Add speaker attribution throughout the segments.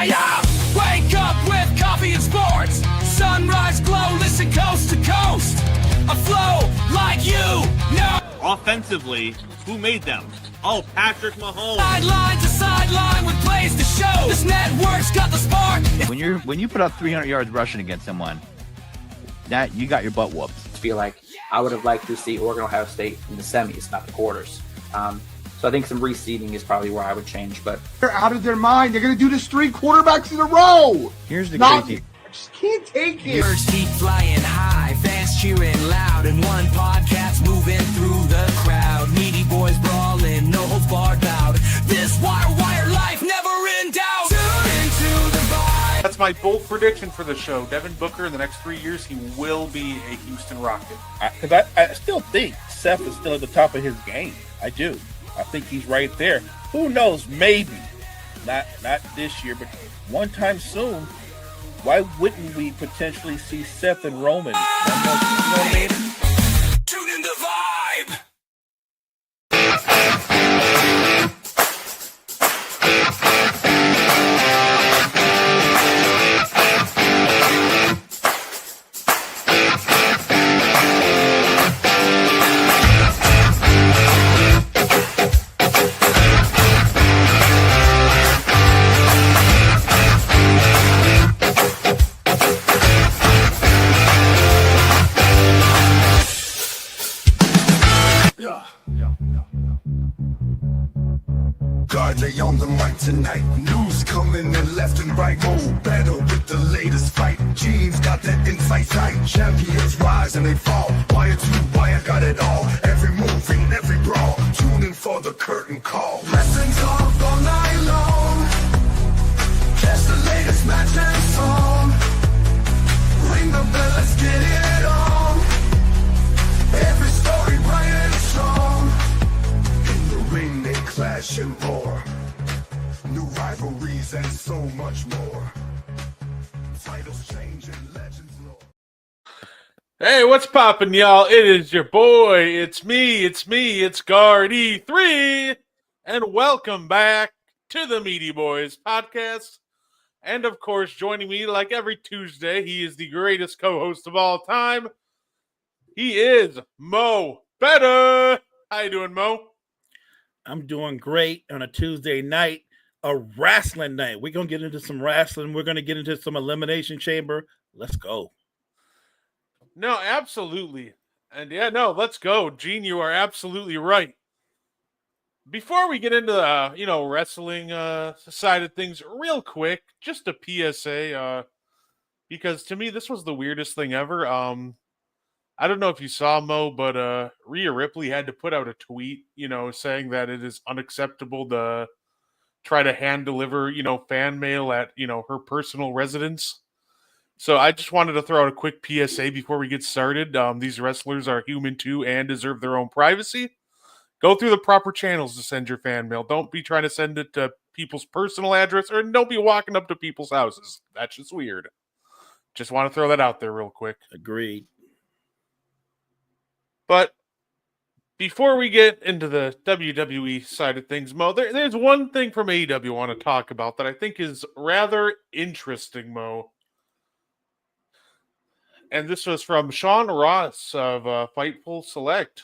Speaker 1: Yeah. Wake up with coffee and sports. Sunrise glow, listen coast to coast. A flow like you know.
Speaker 2: Offensively, who made them? Oh, Patrick Mahomes.
Speaker 1: Sideline to sideline with plays to show. This network's got the spark.
Speaker 3: When you put up 300 yards rushing against someone, that you got your butt whooped.
Speaker 4: I feel like I would have liked to see Oregon, Ohio State in the semis, not the quarters. So I think some reseeding is probably where I would change. But
Speaker 5: they're out of their mind. They're going to do this 3 quarterbacks in a row.
Speaker 3: Here's the crazy.
Speaker 5: I just can't take it.
Speaker 1: Birds keep flying high, fans cheering loud, and one podcast moving through the crowd. Meaty boys brawling, no holds barred bout. This wire life never in doubt. Tune into the vibe.
Speaker 6: That's my bold prediction for the show. Devin Booker, in the next 3 years, he will be a Houston Rocket.
Speaker 7: Because I still think Seth is still at the top of his game. I do. I think he's right there. Who knows? Maybe. Not this year, but one time soon. Why wouldn't we potentially see Seth and Roman?
Speaker 1: Tune in the vibe.
Speaker 8: Gardner on the mic tonight. News coming in left and right. Go better with the latest fight. Gene's got that insight sight. Champions rise and they fall. Wire to wire, got it all. Every move and every brawl. Tune in for the curtain call. Wrestling's off all night long. Catch the latest match and song. Ring the bell, let's get it on. Every story bright and strong. In the ring they clash and roar. New rivalries and so much more. Titles change and legends lore.
Speaker 6: Hey, what's poppin', y'all? It is your boy. It's me. It's Guard E3. And welcome back to the Meaty Boys podcast. And, of course, joining me like every Tuesday, he is the greatest co-host of all time. He is Mo Better. How you doing, Mo?
Speaker 7: I'm doing great on a Tuesday night, a wrestling night. We're going to get into some wrestling. We're going to get into some elimination chamber. Let's go.
Speaker 6: No, absolutely. And yeah, no, let's go. Gene, you are absolutely right. Before we get into the, wrestling side of things, real quick, just a PSA, because to me, this was the weirdest thing ever. I don't know if you saw, Mo, but Rhea Ripley had to put out a tweet, saying that it is unacceptable to try to hand deliver, fan mail at, her personal residence. So I just wanted to throw out a quick PSA before we get started. These wrestlers are human too and deserve their own privacy. Go through the proper channels to send your fan mail. Don't be trying to send it to people's personal address, or don't be walking up to people's houses. That's just weird. Just want to throw that out there real quick.
Speaker 7: Agreed.
Speaker 6: But before we get into the WWE side of things, Mo, there's one thing from AEW I want to talk about that I think is rather interesting, Mo. And this was from Sean Ross of Fightful Select.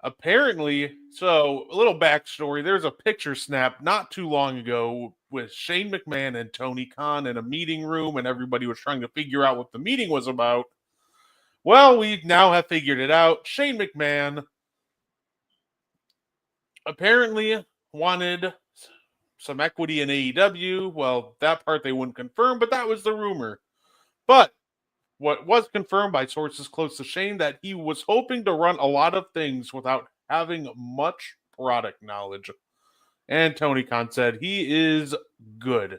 Speaker 6: Apparently, so a little backstory, there's a picture snap not too long ago with Shane McMahon and Tony Khan in a meeting room, and everybody was trying to figure out what the meeting was about. Well, we now have figured it out. Shane McMahon apparently wanted some equity in AEW. Well, that part they wouldn't confirm, but that was the rumor. But what was confirmed by sources close to Shane, that he was hoping to run a lot of things without having much product knowledge. And Tony Khan said he is good.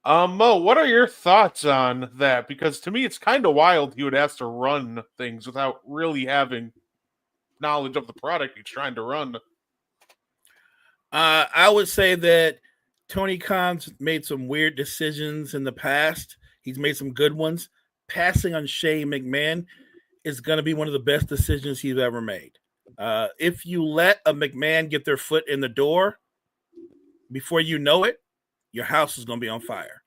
Speaker 6: Mo, what are your thoughts on that? Because to me, it's kind of wild he would ask to run things without really having knowledge of the product he's trying to run.
Speaker 7: I would say that Tony Khan's made some weird decisions in the past. He's made some good ones. passing on Shane McMahon is going to be one of the best decisions he's ever made. If you let a McMahon get their foot in the door, before you know it, your house is going to be on fire.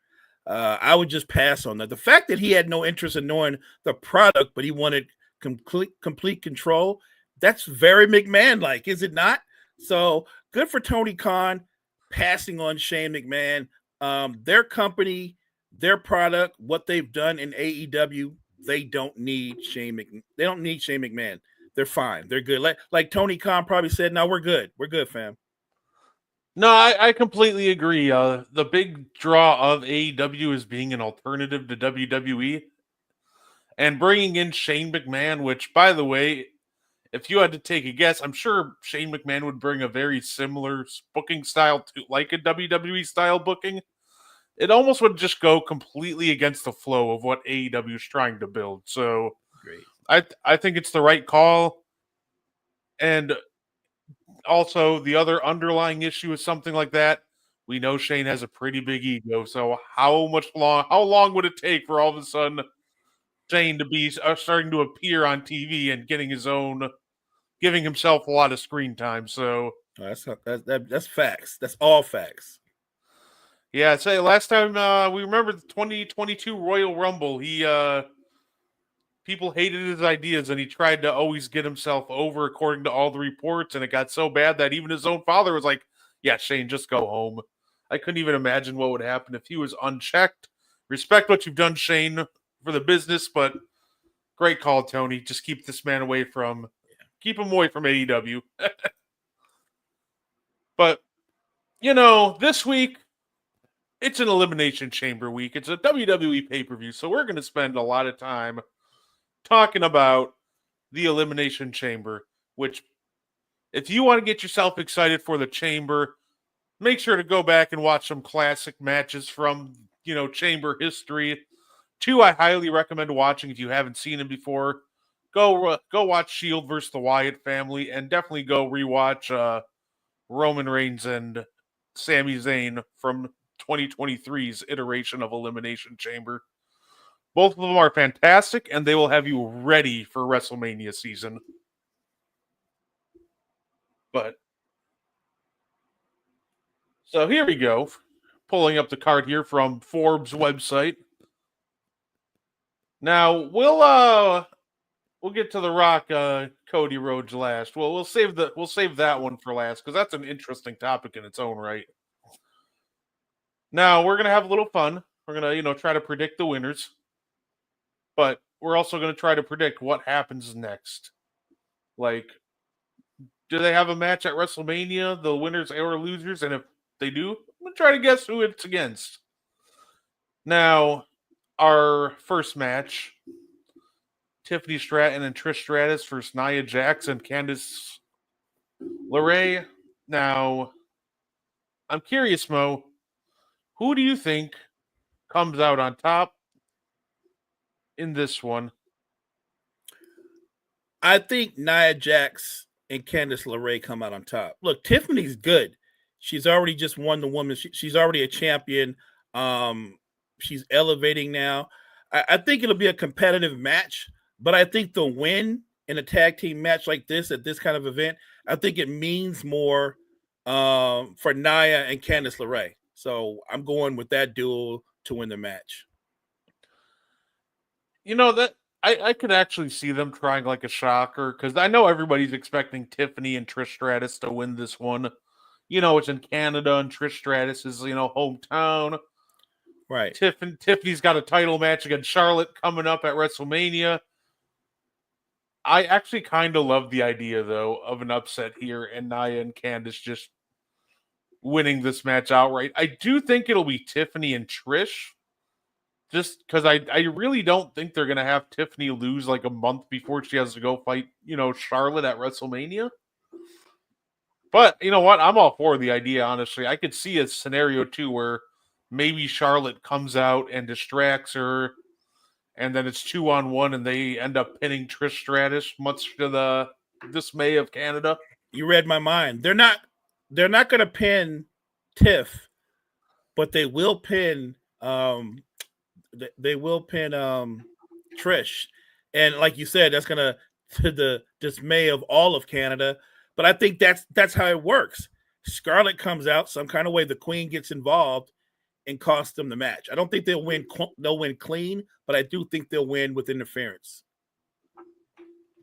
Speaker 7: I would just pass on that. The fact that he had no interest in knowing the product, but he wanted complete control, that's very McMahon-like, is it not? So good for Tony Khan passing on Shane McMahon. Their company, their product, what they've done in AEW, they don't need Shane McMahon. They don't need Shane McMahon. They're fine. They're good. Like Tony Khan probably said, no, we're good. We're good, fam.
Speaker 6: No, I completely agree. The big draw of AEW is being an alternative to WWE and bringing in Shane McMahon, which, by the way, if you had to take a guess, I'm sure Shane McMahon would bring a very similar booking style to like a WWE style booking. It almost would just go completely against the flow of what AEW is trying to build. So
Speaker 7: Great.
Speaker 6: I think it's the right call. And also, the other underlying issue is something like that. We know Shane has a pretty big ego, so how long would it take for all of a sudden Shane to be starting to appear on TV and giving himself a lot of screen time? So
Speaker 7: that's facts. That's all facts.
Speaker 6: Yeah, I'd say last time we remember the 2022 Royal Rumble, people hated his ideas, and he tried to always get himself over according to all the reports, and it got so bad that even his own father was like, yeah, Shane, just go home. I couldn't even imagine what would happen if he was unchecked. Respect what you've done, Shane, for the business, but great call, Tony. Just keep this man away keep him away from AEW. But, this week, it's an Elimination Chamber week. It's a WWE pay-per-view, so we're going to spend a lot of time talking about the Elimination Chamber, which, if you want to get yourself excited for the Chamber, make sure to go back and watch some classic matches from, Chamber history. Two I highly recommend watching if you haven't seen them before. Go watch Shield versus the Wyatt family, and definitely go rewatch Roman Reigns and Sami Zayn from 2023's iteration of Elimination Chamber. Both of them are fantastic, and they will have you ready for WrestleMania season. So here we go. Pulling up the card here from Forbes website. Now, we'll get to The Rock, Cody Rhodes last. Well, we'll save that one for last, because that's an interesting topic in its own right. Now, we're going to have a little fun. We're going to, try to predict the winners. But we're also going to try to predict what happens next. Like, do they have a match at WrestleMania, the winners or losers? And if they do, I'm going to try to guess who it's against. Now, our first match, Tiffany Stratton and Trish Stratus versus Nia Jax and Candice LeRae. Now, I'm curious, Mo, who do you think comes out on top in this one?
Speaker 7: I think Nia Jax and Candice LeRae come out on top. Look, Tiffany's good. She's already just won the women's. She's already a champion. She's elevating now. I think it'll be a competitive match, but I think the win in a tag team match like this at this kind of event, I think it means more for Nia and Candice LeRae. So I'm going with that duel to win the match.
Speaker 6: That I could actually see them trying like a shocker, because I know everybody's expecting Tiffany and Trish Stratus to win this one. It's in Canada, and Trish Stratus is, hometown.
Speaker 7: Right.
Speaker 6: Tiffany's got a title match against Charlotte coming up at WrestleMania. I actually kind of love the idea, though, of an upset here and Nia and Candice just winning this match outright. I do think it'll be Tiffany and Trish, just because I really don't think they're going to have Tiffany lose like a month before she has to go fight, Charlotte at WrestleMania. But you know what? I'm all for the idea, honestly. I could see a scenario, too, where maybe Charlotte comes out and distracts her, and then it's 2-on-1, and they end up pinning Trish Stratus, much to the dismay of Canada.
Speaker 7: You read my mind. They're not going to pin Tiff, but they will pin Trish. And like you said, that's gonna to the dismay of all of Canada. But I think that's how it works. Scarlett comes out some kind of way. The Queen gets involved and costs them the match. I don't think they'll win. They'll win clean, but I do think they'll win with interference.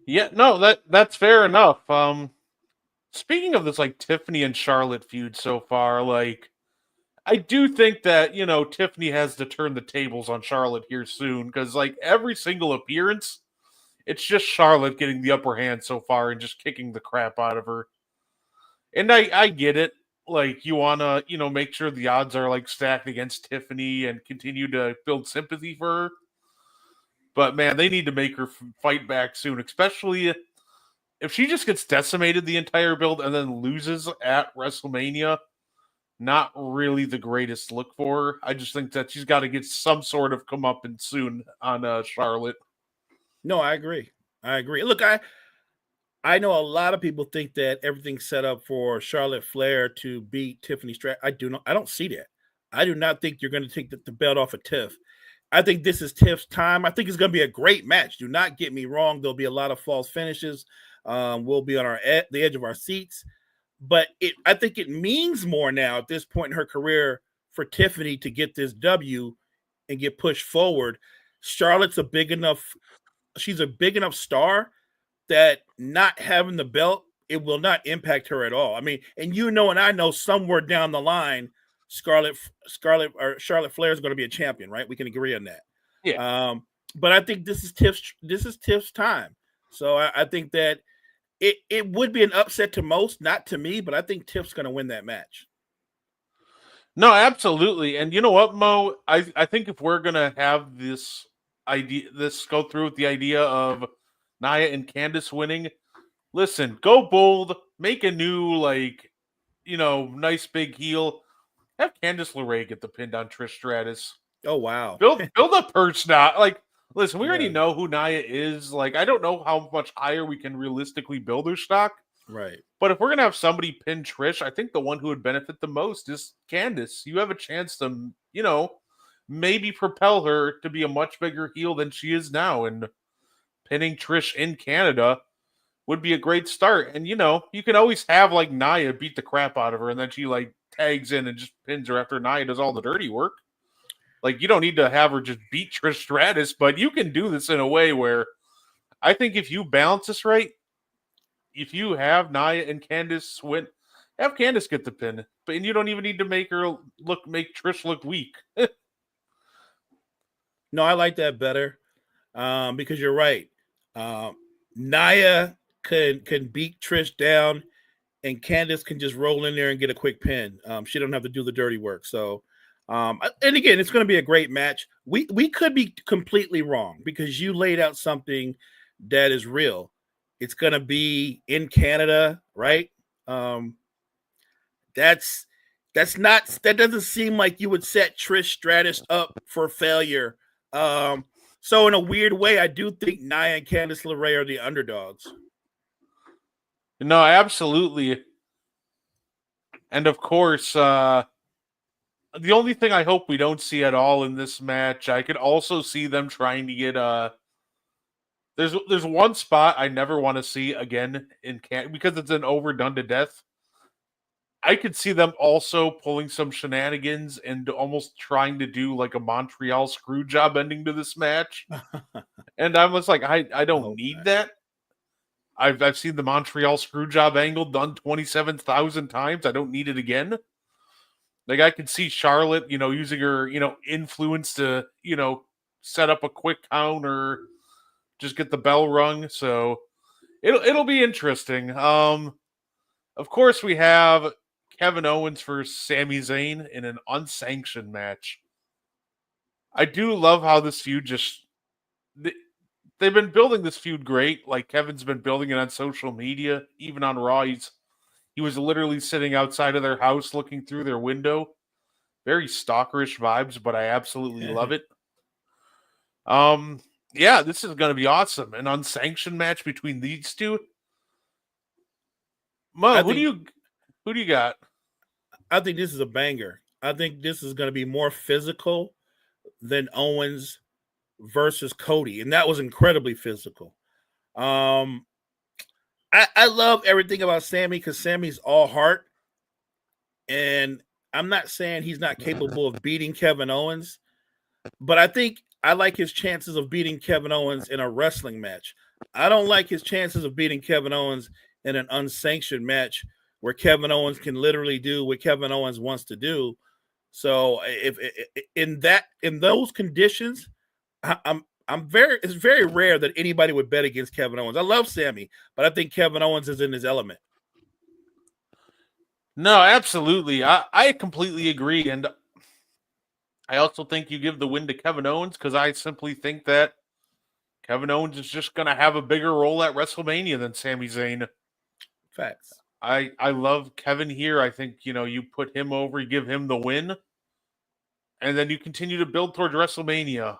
Speaker 6: Yeah, no, that's fair enough. Speaking of this, like Tiffany and Charlotte feud so far, like I do think that Tiffany has to turn the tables on Charlotte here soon because like every single appearance, it's just Charlotte getting the upper hand so far and just kicking the crap out of her. And I get it. Like you want to, make sure the odds are like stacked against Tiffany and continue to build sympathy for her. But man, they need to make her fight back soon, especially if she just gets decimated the entire build and then loses at WrestleMania. Not really the greatest look for her. I just think that she's got to get some sort of comeuppance soon on Charlotte.
Speaker 7: No, I agree. Look, I know a lot of people think that everything's set up for Charlotte Flair to beat Tiffany Stratton. I don't see that. I do not think you're going to take the belt off of Tiff. I think this is Tiff's time. I think it's going to be a great match. Do not get me wrong. There'll be a lot of false finishes. We'll be on the edge of our seats. But I think it means more now at this point in her career for Tiffany to get this W and get pushed forward. Charlotte's she's a big enough star that not having the belt, it will not impact her at all. I mean, and and I know somewhere down the line, Charlotte Flair is going to be a champion, right? We can agree on that.
Speaker 6: Yeah.
Speaker 7: But I think this is Tiff's time. So I think that it would be an upset to most, not to me, but I think Tiff's going to win that match.
Speaker 6: No, absolutely. And you know what, Mo? I think if we're going to have this go through with the idea of Nia and Candice winning, listen, go bold, make a new, nice big heel. Have Candice LeRae get the pin on Trish Stratus.
Speaker 7: Oh, wow.
Speaker 6: Build a purse now. Listen, we already know who Nia is. I don't know how much higher we can realistically build her stock.
Speaker 7: Right.
Speaker 6: But if we're going to have somebody pin Trish, I think the one who would benefit the most is Candice. You have a chance to, maybe propel her to be a much bigger heel than she is now. And pinning Trish in Canada would be a great start. And, you can always have, Nia beat the crap out of her and then she, tags in and just pins her after Nia does all the dirty work. You don't need to have her just beat Trish Stratus, but you can do this in a way where I think if you balance this right, if you have Nia and Candice win, have Candice get the pin, and you don't even need to make Trish look weak.
Speaker 7: No, I like that better because you're right. Nia can beat Trish down, and Candice can just roll in there and get a quick pin. She don't have to do the dirty work. So. And again, it's going to be a great match. We could be completely wrong because you laid out something that is real. It's going to be in Canada, right? That doesn't seem like you would set Trish Stratus up for failure. So in a weird way, I do think Nia and Candice LeRae are the underdogs.
Speaker 6: No, absolutely. And of course, the only thing I hope we don't see at all in this match, I could also see them trying to get There's one spot I never want to see again in because it's an overdone to death. I could see them also pulling some shenanigans and almost trying to do a Montreal screw job ending to this match. And I was like, I don't need that. I've seen the Montreal screw job angle done 27,000 times. I don't need it again. I could see Charlotte, using her, influence to, set up a quick count or just get the bell rung. So it'll be interesting. Of course, we have Kevin Owens versus Sami Zayn in an unsanctioned match. I do love how this feud they've been building this feud great. Kevin's been building it on social media, even on Raw. He was literally sitting outside of their house looking through their window. Very stalkerish vibes, but I absolutely love it. Yeah, this is going to be awesome. An unsanctioned match between these two. Mo, who do you got?
Speaker 7: I think this is a banger. I think this is going to be more physical than Owens versus Cody, and that was incredibly physical. I love everything about Sammy because Sammy's all heart, and I'm not saying he's not capable of beating Kevin Owens, but I think I like his chances of beating Kevin Owens in a wrestling match. I don't like his chances of beating Kevin Owens in an unsanctioned match where Kevin Owens can literally do what Kevin Owens wants to do. So if in those conditions, it's very rare that anybody would bet against Kevin Owens. I love Sammy, but I think Kevin Owens is in his element.
Speaker 6: No, absolutely. I completely agree. And I also think you give the win to Kevin Owens because I simply think that Kevin Owens is just going to have a bigger role at WrestleMania than Sami Zayn.
Speaker 7: Facts.
Speaker 6: I love Kevin here. I think, you put him over, you give him the win, and then you continue to build towards WrestleMania.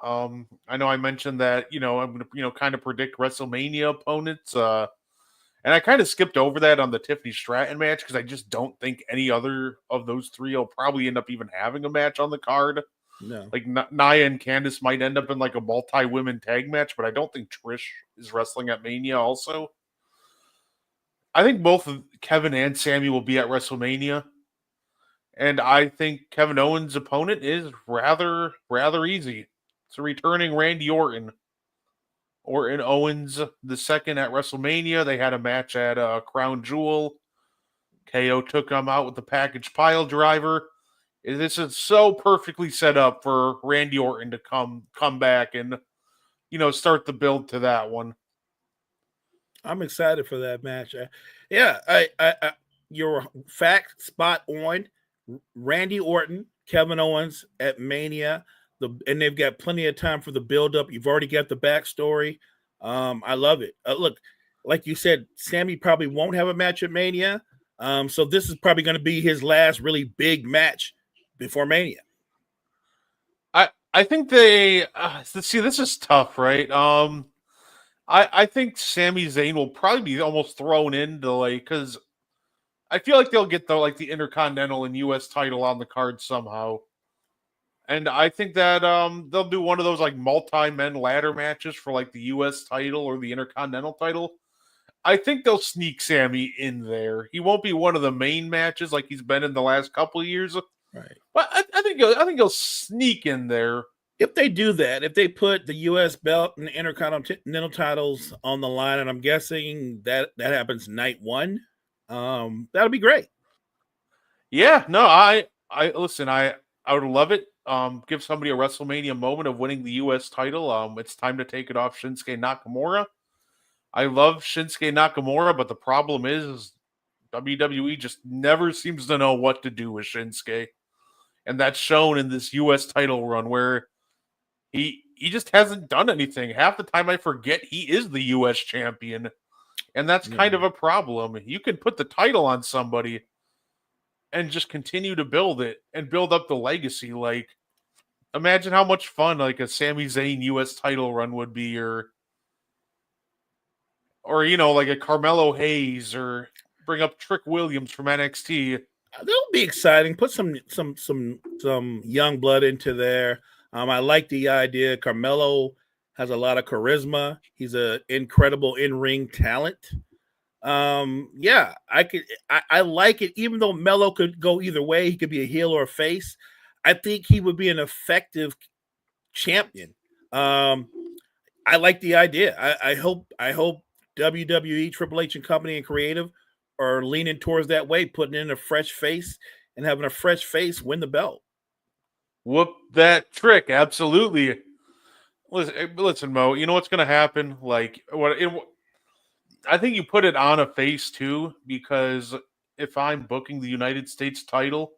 Speaker 6: I know I mentioned that, I'm going to, kind of predict WrestleMania opponents. And I kind of skipped over that on the Tiffany Stratton match because I just don't think any other of those three will probably end up even having a match on the card.
Speaker 7: No.
Speaker 6: Like Nia and Candice might end up in like a multi-women tag match, but I don't think Trish is wrestling at Mania also. I think both Kevin and Sammy will be at WrestleMania. And I think Kevin Owens' opponent is rather easy. It's a returning Randy Orton. Orton Owens the second at WrestleMania. They had a match at Crown Jewel. KO took him out with the package pile driver. This is so perfectly set up for Randy Orton to come back and start the build to that one.
Speaker 7: I'm excited for that match. Your fact spot on. Randy Orton, Kevin Owens at Mania. And they've got plenty of time for the build-up. You've already got the backstory. I love it. Look, like you said, Sammy probably won't have a match at Mania. So this is probably going to be his last really big match before Mania.
Speaker 6: I think they see this is tough, right? I think Sami Zayn will probably be almost thrown into because I feel like they'll get the Intercontinental and US title on the card somehow. And I think that they'll do one of those multi-men ladder matches for the US title or the Intercontinental title. I think they'll sneak Sammy in there. He won't be one of the main matches like he's been in the last couple of years.
Speaker 7: Right.
Speaker 6: But I think he'll sneak in there.
Speaker 7: If they do that, if they put the US belt and the Intercontinental titles on the line, and I'm guessing that happens night one, that'll be great.
Speaker 6: Yeah, no, I listen, I would love it. Give somebody a WrestleMania moment of winning the US title. It's time to take it off Shinsuke Nakamura. I love Shinsuke Nakamura, but the problem is WWE just never seems to know what to do with Shinsuke. And that's shown in this US title run where he just hasn't done anything. Half the time I forget he is the US champion. And that's kind of a problem. You can put the title on somebody and just continue to build it and build up the legacy. Imagine how much fun a Sami Zayn US title run would be, or a Carmelo Hayes, or bring up Trick Williams from NXT.
Speaker 7: That'll be exciting. Put some young blood into there. I like the idea. Carmelo has a lot of charisma. He's an incredible in-ring talent. I like it. Even though Melo could go either way, he could be a heel or a face. I think he would be an effective champion. I like the idea. I hope WWE, Triple H and company and creative are leaning towards that way, putting in a fresh face and having a fresh face win the belt.
Speaker 6: Whoop that trick. Absolutely. Listen, Mo, you know what's going to happen? I think you put it on a face too, because if I'm booking the United States title,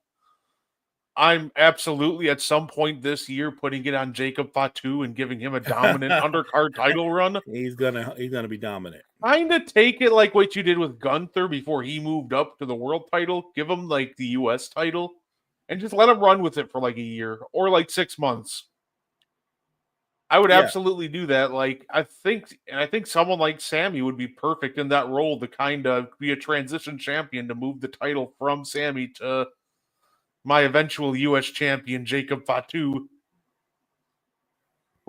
Speaker 6: I'm absolutely at some point this year putting it on Jacob Fatu and giving him a dominant undercard title run.
Speaker 7: He's gonna be dominant.
Speaker 6: Kind of take it like what you did with Gunther before he moved up to the world title. Give him the US title and just let him run with it for a year or 6 months. I would absolutely do that. I think someone like Sammy would be perfect in that role to kind of be a transition champion to move the title from Sammy to my eventual US champion, Jacob Fatu.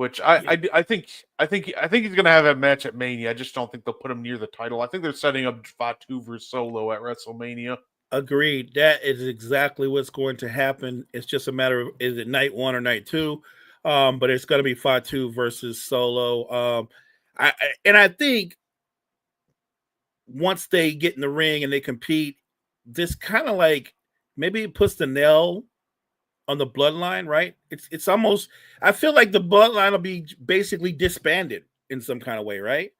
Speaker 6: which I think he's gonna have a match at Mania. I just don't think they'll put him near the title. I think they're setting up Fatu versus Solo at WrestleMania.
Speaker 7: Agreed. That is exactly what's going to happen. It's just a matter of is it night 1 or night 2? But it's going to be Fatu versus Solo. I think once they get in the ring and they compete, this kind of like maybe it puts the nail on the bloodline, right? It's almost, I feel like the bloodline will be basically disbanded in some kind of way, right?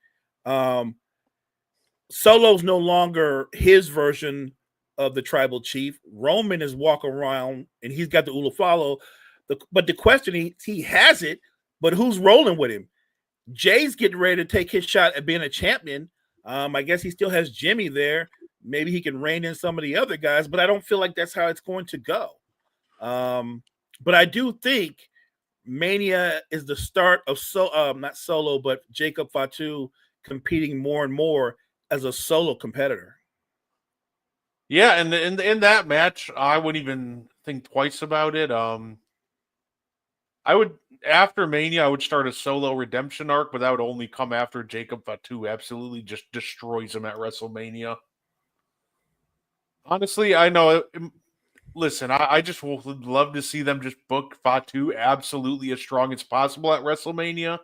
Speaker 7: Solo's no longer his version of the tribal chief. Roman is walking around and he's got the Ulufalo. But the question, he has it, but who's rolling with him? Jay's getting ready to take his shot at being a champion. I guess he still has Jimmy there. Maybe he can rein in some of the other guys, but I don't feel like that's how it's going to go. But I do think Mania is the start of not Solo, but Jacob Fatu competing more and more as a solo competitor.
Speaker 6: Yeah, and in that match, I wouldn't even think twice about it. I would, after Mania, I would start a solo redemption arc, but that would only come after Jacob Fatu absolutely just destroys him at WrestleMania. Honestly, I know. Listen, I just would love to see them just book Fatu absolutely as strong as possible at WrestleMania.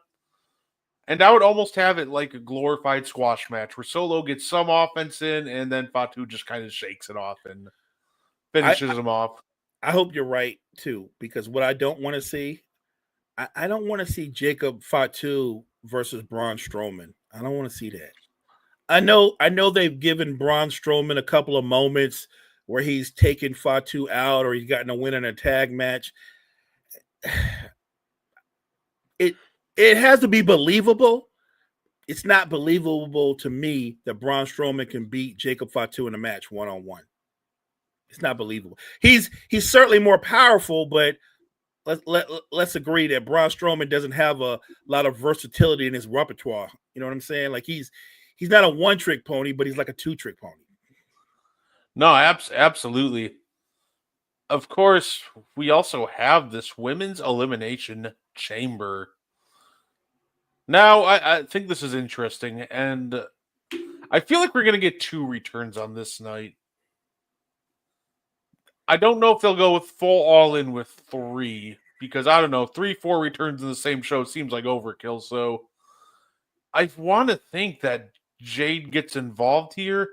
Speaker 6: And I would almost have it like a glorified squash match where Solo gets some offense in and then Fatu just kind of shakes it off and finishes him off.
Speaker 7: I hope you're right, too, because what I don't want to see, I don't want to see Jacob Fatu versus Braun Strowman. I don't want to see that. I know they've given Braun Strowman a couple of moments where he's taken Fatu out or he's gotten a win in a tag match. It has to be believable. It's not believable to me that Braun Strowman can beat Jacob Fatu in a match one-on-one. It's not believable. He's certainly more powerful, but let's agree that Braun Strowman doesn't have a lot of versatility in his repertoire. You know what I'm saying? Like he's not a one-trick pony, but he's like a two-trick pony.
Speaker 6: No, absolutely. Of course, we also have this women's elimination chamber. Now, I think this is interesting, and I feel like we're going to get 2 returns on this night. I don't know if they'll go with full all-in with 3, because, I don't know, 3-4 returns in the same show seems like overkill, so I want to think that Jade gets involved here,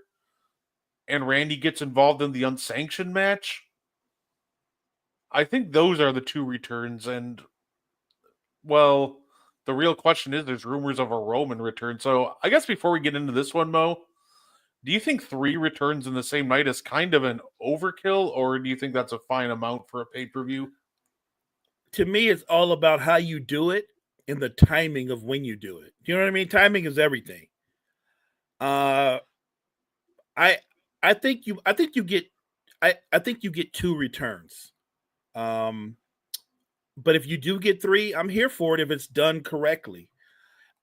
Speaker 6: and Randy gets involved in the unsanctioned match. I think those are the 2 returns, and, well, the real question is there's rumors of a Roman return. So I guess before we get into this one, Mo, do you think 3 returns in the same night is kind of an overkill, or do you think that's a fine amount for a pay-per-view?
Speaker 7: To me, it's all about how you do it and the timing of when you do it. You know what I mean? Timing is everything. I think you get 2 returns. But if you do get 3, I'm here for it if it's done correctly.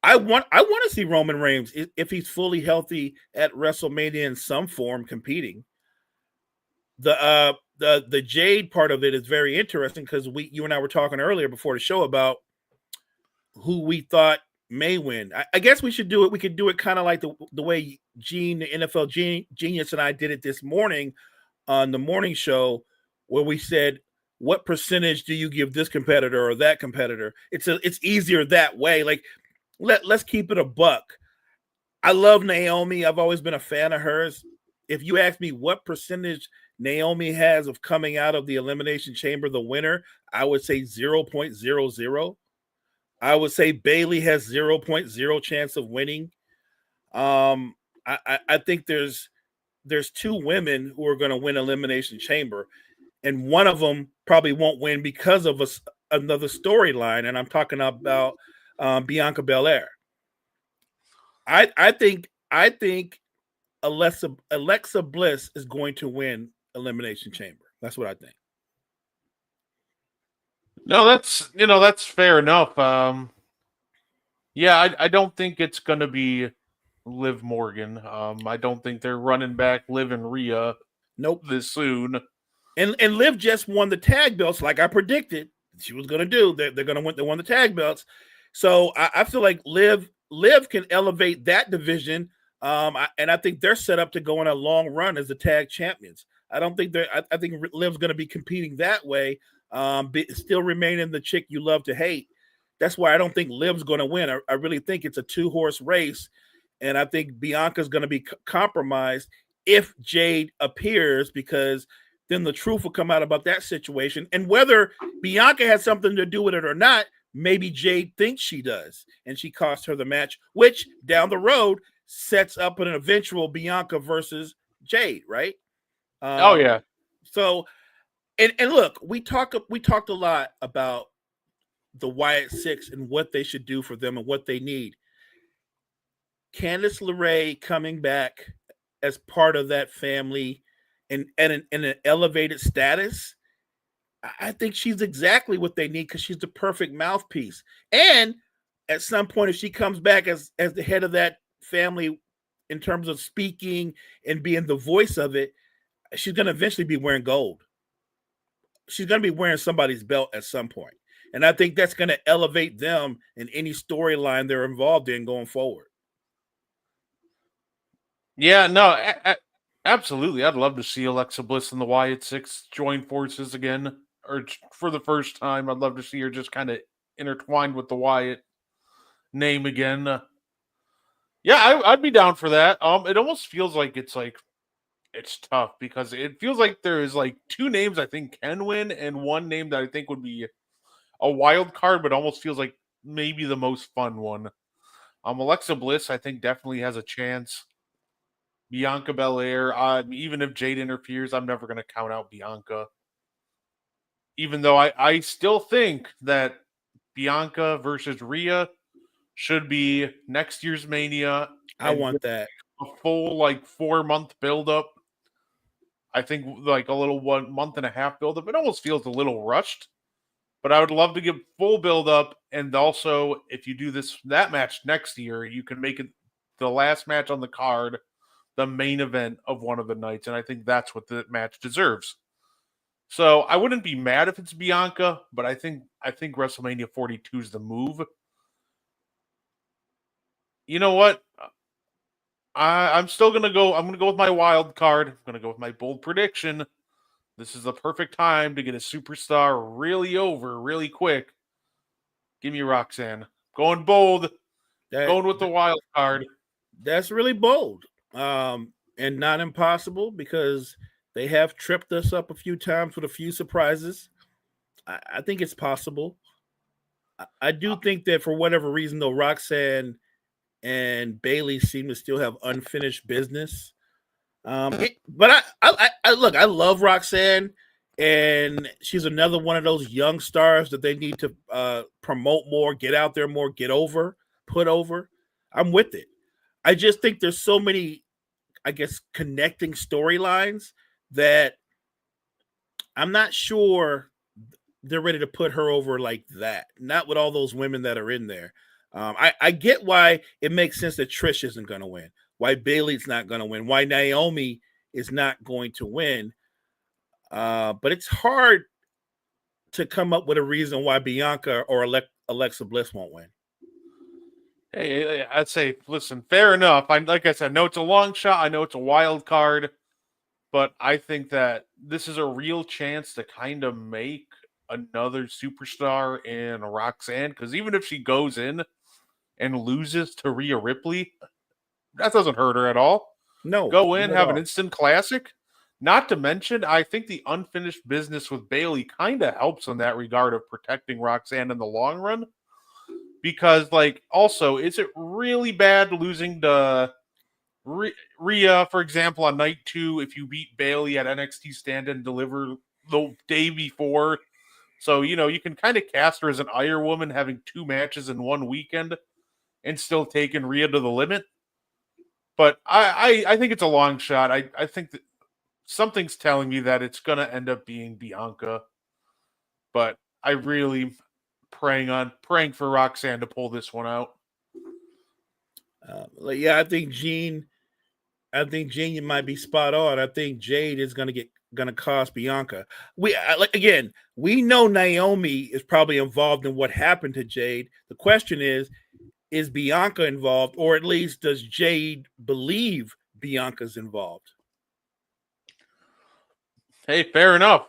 Speaker 7: I want to see Roman Reigns if he's fully healthy at WrestleMania in some form competing. The Jade part of it is very interesting because you and I were talking earlier before the show about who we thought may win. I guess we should do it. We could do it kind of like the way Gene, the NFL Genius, and I did it this morning on the morning show where we said, what percentage do you give this competitor or that competitor? It's easier that way. Like, let's keep it a buck. I love Naomi. I've always been a fan of hers. If you ask me what percentage Naomi has of coming out of the Elimination Chamber, the winner, I would say 0.00. I would say Bayley has 0.0 chance of winning. I think there's 2 women who are going to win Elimination Chamber, and one of them probably won't win because of another storyline, and I'm talking about Bianca Belair. I think Alexa Bliss is going to win Elimination Chamber. That's what I think.
Speaker 6: No, that's fair enough. Yeah, I don't think it's going to be Liv Morgan. I don't think they're running back Liv and Rhea.
Speaker 7: Nope,
Speaker 6: this soon.
Speaker 7: And Liv just won the tag belts like I predicted she was going to do. They're going to win. They won the tag belts. So I feel like Liv can elevate that division, and I think they're set up to go on a long run as the tag champions. I don't think they're. I think Liv's going to be competing that way, still remaining the chick you love to hate. That's why I don't think Liv's going to win. I really think it's a 2-horse race, and I think Bianca's going to be compromised if Jade appears, because then the truth will come out about that situation. And whether Bianca has something to do with it or not, maybe Jade thinks she does, and she cost her the match, which down the road sets up an eventual Bianca versus Jade, right?
Speaker 6: Oh yeah.
Speaker 7: So, and look, we talked a lot about the Wyatt Six and what they should do for them and what they need. Candice LeRae coming back as part of that family in an elevated status, I think she's exactly what they need, because she's the perfect mouthpiece. And at some point, if she comes back as the head of that family in terms of speaking and being the voice of it, she's going to eventually be wearing gold. She's going to be wearing somebody's belt at some point. And I think that's going to elevate them in any storyline they're involved in going forward.
Speaker 6: Yeah, no, absolutely. I'd love to see Alexa Bliss and the Wyatt Six join forces again, or for the first time. I'd love to see her just kind of intertwined with the Wyatt name again. Yeah, I'd be down for that. It almost feels like it's tough, because it feels like there is like 2 names I think can win, and 1 name that I think would be a wild card, but almost feels like maybe the most fun one. Alexa Bliss, I think, definitely has a chance. Bianca Belair, even if Jade interferes, I'm never going to count out Bianca. Even though I still think that Bianca versus Rhea should be next year's Mania.
Speaker 7: I want that.
Speaker 6: A full 4-month build-up. I think a little 1 month and a half build-up. It almost feels a little rushed. But I would love to give full build-up, and also if you do that match next year, you can make it the last match on the card, the main event of one of the nights, and I think that's what the match deserves. So I wouldn't be mad if it's Bianca, but I think WrestleMania 42 is the move. You know what? I'm still gonna go. I'm gonna go with my wild card. I'm gonna go with my bold prediction. This is the perfect time to get a superstar really over really quick. Give me Roxanne. Going bold. Going with the wild card.
Speaker 7: That's really bold. And not impossible, because they have tripped us up a few times with a few surprises. I think it's possible. I do think that for whatever reason, though, Roxanne and Bailey seem to still have unfinished business. But I look, I love Roxanne, and she's another one of those young stars that they need to promote more, get out there more, put over. I'm with it. I just think there's so many, I guess, connecting storylines that I'm not sure they're ready to put her over like that. Not with all those women that are in there. I get why it makes sense that Trish isn't going to win, why Bailey's not going to win, why Naomi is not going to win. But it's hard to come up with a reason why Bianca or Alexa Bliss won't win.
Speaker 6: Hey, I'd say, listen, fair enough. Like I said, I know it's a long shot. I know it's a wild card. But I think that this is a real chance to kind of make another superstar in Roxanne. Because even if she goes in and loses to Rhea Ripley, that doesn't hurt her at all.
Speaker 7: No.
Speaker 6: Go in, have an instant classic. Not to mention, I think the unfinished business with Bailey kind of helps in that regard of protecting Roxanne in the long run. Because, also, is it really bad losing to Rhea, for example, on night 2, if you beat Bailey at NXT Stand and Deliver the day before? So, you can kind of cast her as an Iron Woman having 2 matches in one weekend and still taking Rhea to the limit. But I think it's a long shot. I think that something's telling me that it's going to end up being Bianca. But I really praying for Roxanne to pull this one out.
Speaker 7: I think Gene, you might be spot on. I think Jade is going to get gonna cost Bianca. We know Naomi is probably involved in what happened to Jade. The question is Bianca involved, or at least does Jade believe Bianca's involved?
Speaker 6: Hey, fair enough.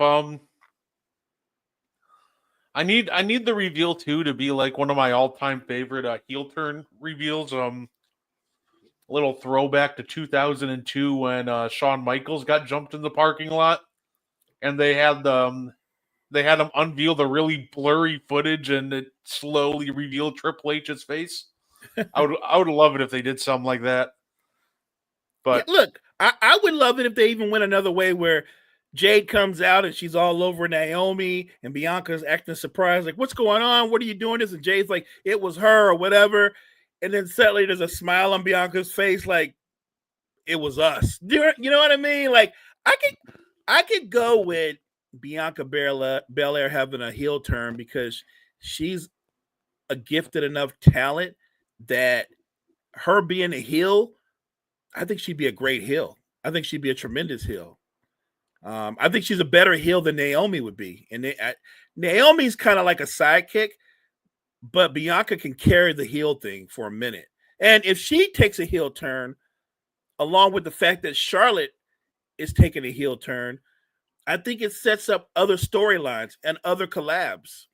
Speaker 6: I need the reveal too to be like one of my all-time favorite heel turn reveals. A little throwback to 2002 when Shawn Michaels got jumped in the parking lot, and they had him unveil the really blurry footage, and it slowly revealed Triple H's face. I would love it if they did something like that. But
Speaker 7: yeah, look, I would love it if they even went another way where Jade comes out and she's all over Naomi and Bianca's acting surprised, like, what's going on? What are you doing this? And Jade's like, it was her or whatever. And then suddenly there's a smile on Bianca's face, like, it was us. You know what I mean? Like, I could go with Bianca Belair having a heel turn because she's a gifted enough talent that her being a heel, I think she'd be a great heel. I think she'd be a tremendous heel. I think she's a better heel than Naomi would be. And Naomi's kind of like a sidekick, but Bianca can carry the heel thing for a minute. And if she takes a heel turn, along with the fact that Charlotte is taking a heel turn, I think it sets up other storylines and other collabs.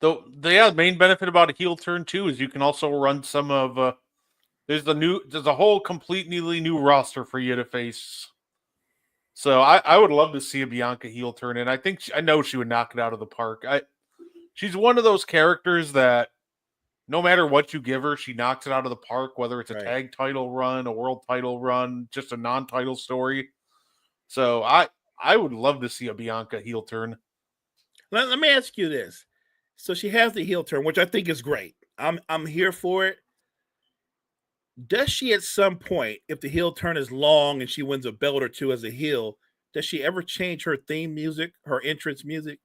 Speaker 6: the main benefit about a heel turn too is you can also run some of there's a whole completely new roster for you to face. So I would love to see a Bianca heel turn, and I know she would knock it out of the park. She's one of those characters that no matter what you give her, she knocks it out of the park, whether it's a tag title run, a world title run, just a non-title story. So I would love to see a Bianca heel turn.
Speaker 7: Let me ask you this. So she has the heel turn, which I think is great. I'm here for it. Does she at some point, if the heel turn is long and she wins a belt or two as a heel, does she ever change her theme music, her entrance music?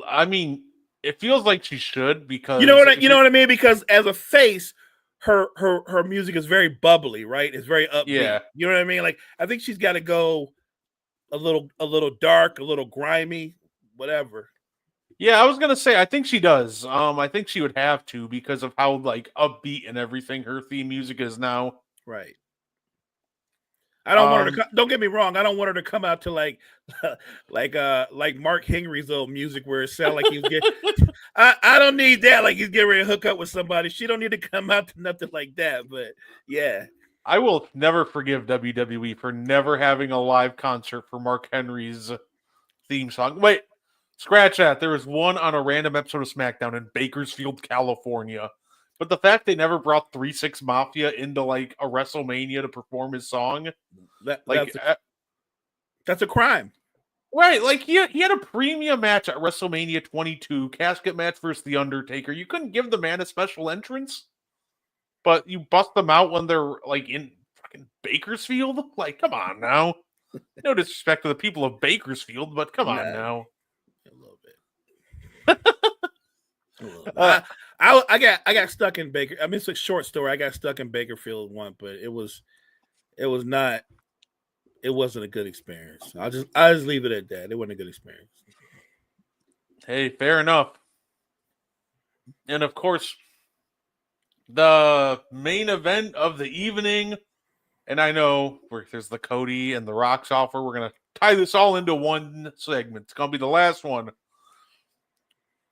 Speaker 6: I mean, it feels like she should, because
Speaker 7: you know what I mean? Because as a face, her music is very bubbly, right? It's very upbeat.
Speaker 6: Yeah.
Speaker 7: You know what I mean? Like, I think she's got to go a little dark, a little grimy, whatever.
Speaker 6: Yeah, I was gonna say I think she does. I think she would have to because of how like upbeat and everything her theme music is now.
Speaker 7: Right. I don't want her to. Don't get me wrong. I don't want her to come out to like Mark Henry's old music where it sounds like he's getting. I don't need that. Like he's getting ready to hook up with somebody. She don't need to come out to nothing like that. But yeah,
Speaker 6: I will never forgive WWE for never having a live concert for Mark Henry's theme song. Wait, scratch that. There was one on a random episode of SmackDown in Bakersfield, California. But the fact they never brought 3-6 Mafia into like a WrestleMania to perform his song,
Speaker 7: that's a crime.
Speaker 6: Right? Like he had a premium match at WrestleMania 22, casket match versus The Undertaker. You couldn't give the man a special entrance, but you bust them out when they're like in fucking Bakersfield. Like, come on now. No disrespect to the people of Bakersfield, but come on now.
Speaker 7: A little bit. I got stuck in Baker. I mean, it's a short story. I got stuck in Bakerfield once, but it wasn't a good experience. I'll just leave it at that. It wasn't a good experience.
Speaker 6: Hey, fair enough. And of course, the main event of the evening, and I know there's the Cody and the Rock's offer. We're gonna tie this all into one segment. It's gonna be the last one.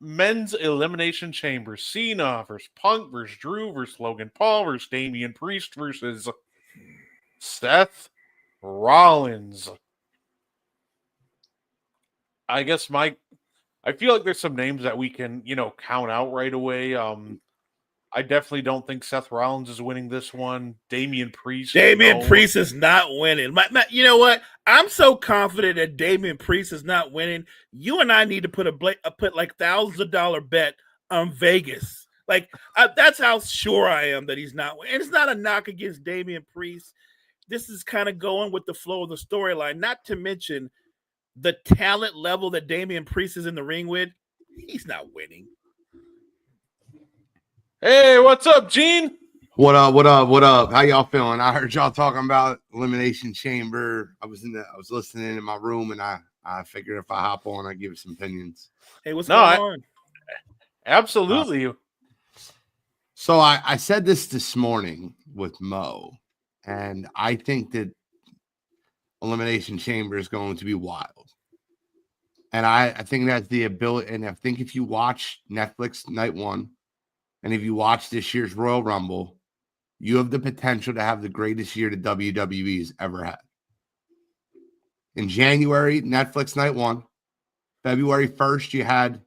Speaker 6: Men's Elimination Chamber. Cena versus Punk versus Drew versus Logan Paul versus Damian Priest versus Seth Rollins. I guess I feel like there's some names that we can, count out right away. I definitely don't think Seth Rollins is winning this one. Damian Priest
Speaker 7: is not winning. You know what? I'm so confident that Damian Priest is not winning. You and I need to put like thousands of dollar bet on Vegas. Like that's how sure I am that he's not winning. And it's not a knock against Damian Priest. This is kind of going with the flow of the storyline. Not to mention the talent level that Damian Priest is in the ring with. He's not winning.
Speaker 6: Hey, what's up, Gene?
Speaker 5: What up? What up? What up? How y'all feeling? I heard y'all talking about Elimination Chamber. I was listening in my room, and I figured if I hop on, I'd give some opinions.
Speaker 7: Hey, what's
Speaker 6: No,
Speaker 7: going on?
Speaker 6: absolutely.
Speaker 5: So I said this morning with Mo, and I think that Elimination Chamber is going to be wild. And I think that's the ability. And I think if you watch Netflix Night One, and if you watch this year's Royal Rumble, you have the potential to have the greatest year the WWE's ever had. In January, Netflix Night One. February 1st, you had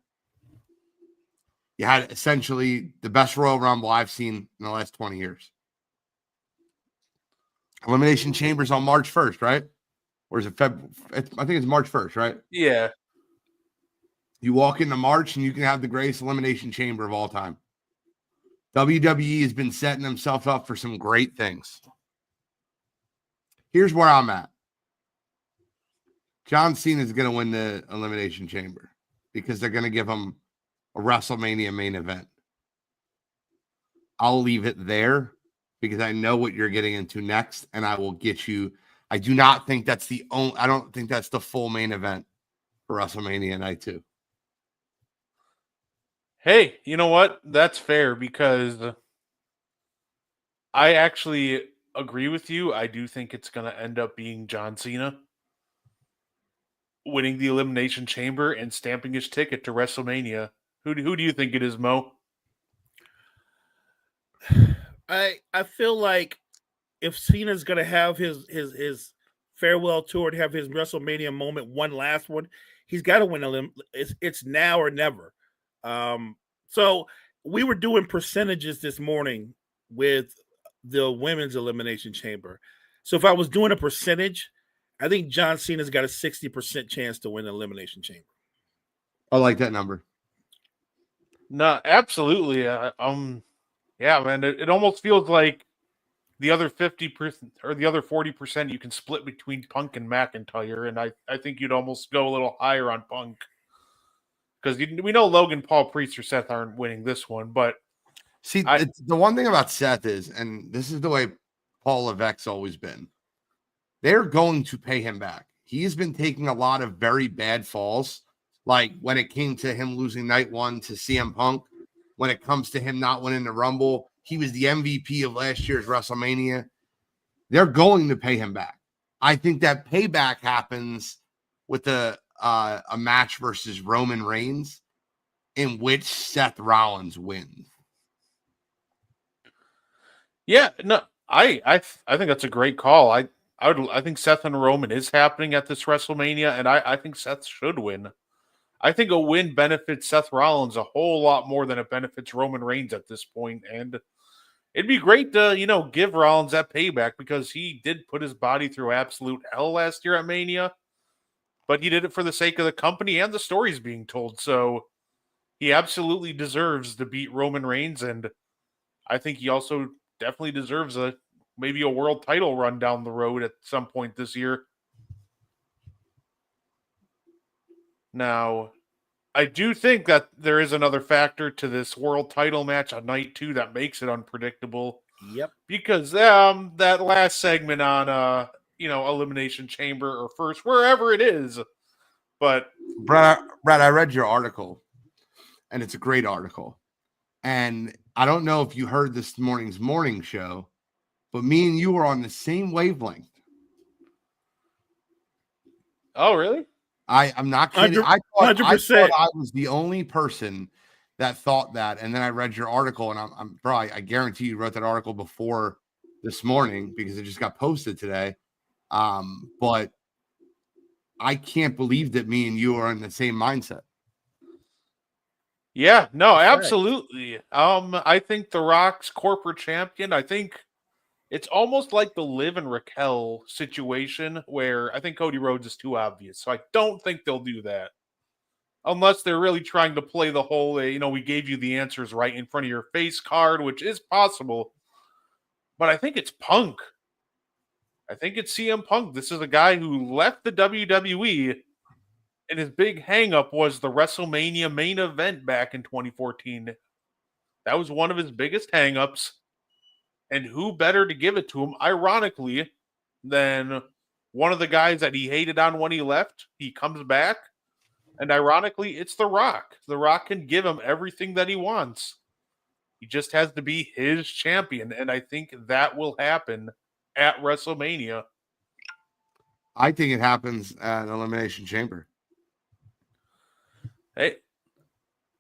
Speaker 5: essentially the best Royal Rumble I've seen in the last 20 years. Elimination Chambers on March 1st, right? Or is it February? I think it's March 1st, right?
Speaker 6: Yeah.
Speaker 5: You walk into March and you can have the greatest Elimination Chamber of all time. WWE has been setting themselves up for some great things. Here's where I'm at. John Cena is going to win the Elimination Chamber because they're going to give him a WrestleMania main event. I'll leave it there because I know what you're getting into next, and I will get you. I do not think that's I don't think that's the full main event for WrestleMania Night 2.
Speaker 6: Hey, you know what? That's fair because I actually agree with you. I do think it's going to end up being John Cena winning the Elimination Chamber and stamping his ticket to WrestleMania. Who do you think it is, Mo?
Speaker 7: I feel like if Cena's gonna have his farewell tour and have his WrestleMania moment, one last one, he's got to win. It's now or never. So we were doing percentages this morning with the women's Elimination Chamber. So if I was doing a percentage, I think John Cena's got a 60% chance to win the Elimination Chamber.
Speaker 5: I like that number.
Speaker 6: No, absolutely. Yeah, man. It almost feels like the other 50% or the other 40% you can split between Punk and McIntyre, and I think you'd almost go a little higher on Punk because we know Logan Paul, Priest, or Seth aren't winning this one, but
Speaker 5: see, the one thing about Seth is, and this is the way Paul Levesque's always been, they're going to pay him back. He's been taking a lot of very bad falls, like when it came to him losing Night 1 to CM Punk, when it comes to him not winning the Rumble. He was the MVP of last year's WrestleMania. They're going to pay him back. I think that payback happens with a match versus Roman Reigns in which Seth Rollins wins.
Speaker 6: yeah, no, I think that's a great call. I think Seth and Roman is happening at this WrestleMania, and I think Seth should win. I think a win benefits Seth Rollins a whole lot more than it benefits Roman Reigns at this point, and it'd be great to, give Rollins that payback because he did put his body through absolute hell last year at Mania, but he did it for the sake of the company and the stories being told. So he absolutely deserves to beat Roman Reigns, and I think he also definitely deserves maybe a world title run down the road at some point this year. Now, I do think that there is another factor to this world title match on night 2 that makes it unpredictable.
Speaker 7: Yep.
Speaker 6: Because that last segment on Elimination Chamber or First, wherever it is. But
Speaker 5: Brad, I read your article, and it's a great article. And I don't know if you heard this morning's morning show, but me and you were on the same wavelength.
Speaker 6: oh, really?
Speaker 5: I'm not kidding. I thought I was the only person that thought that. And then I read your article, and I'm probably, I guarantee you wrote that article before this morning because it just got posted today. But I can't believe that me and you are in the same mindset.
Speaker 6: Yeah, no, absolutely. I think The Rock's corporate champion, I think it's almost like the Liv and Raquel situation where I think Cody Rhodes is too obvious. So I don't think they'll do that. Unless they're really trying to play the whole, we gave you the answers right in front of your face card, which is possible. But I think it's Punk. I think it's CM Punk. This is a guy who left the WWE, and his big hang-up was the WrestleMania main event back in 2014. That was one of his biggest hang-ups. And who better to give it to him, ironically, than one of the guys that he hated on when he left? He comes back, and ironically, it's The Rock. The Rock can give him everything that he wants. He just has to be his champion, and I think that will happen at WrestleMania.
Speaker 5: I think it happens at Elimination Chamber.
Speaker 6: Hey,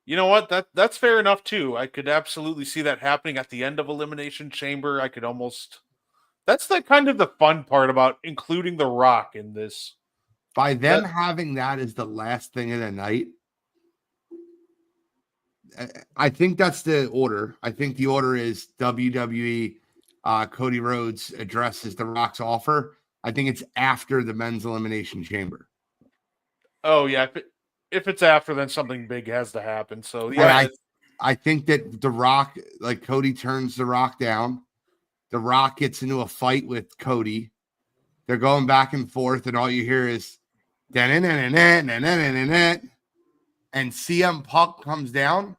Speaker 6: you know what? That's fair enough too. I could absolutely see that happening at the end of Elimination Chamber. I could almost. That's the kind of the fun part about including The Rock in this.
Speaker 5: By them having that as the last thing of the night, I think that's the order. I think the order is WWE, Cody Rhodes addresses The Rock's offer. I think it's after the men's Elimination Chamber.
Speaker 6: Oh yeah, if it's after, then something big has to happen. So yeah,
Speaker 5: I think that The Rock, like Cody turns The Rock down. The Rock gets into a fight with Cody. They're going back and forth, and all you hear is and CM Punk comes down,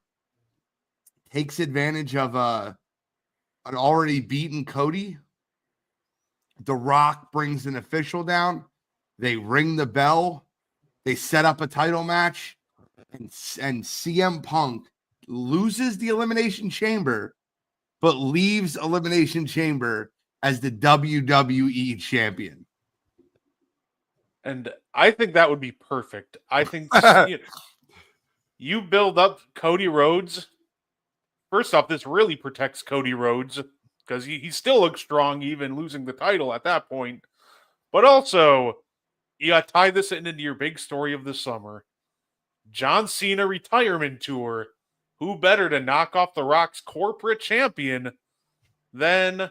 Speaker 5: takes advantage of an already beaten Cody. The Rock brings an official down. They ring the bell. They set up a title match, and CM Punk loses the Elimination Chamber, but leaves Elimination Chamber as the WWE champion.
Speaker 6: And I think that would be perfect. I think you build up Cody Rhodes. First off, this really protects Cody Rhodes because he still looks strong, even losing the title at that point. But also, you got to tie this into your big story of the summer. John Cena retirement tour. Who better to knock off The Rock's corporate champion than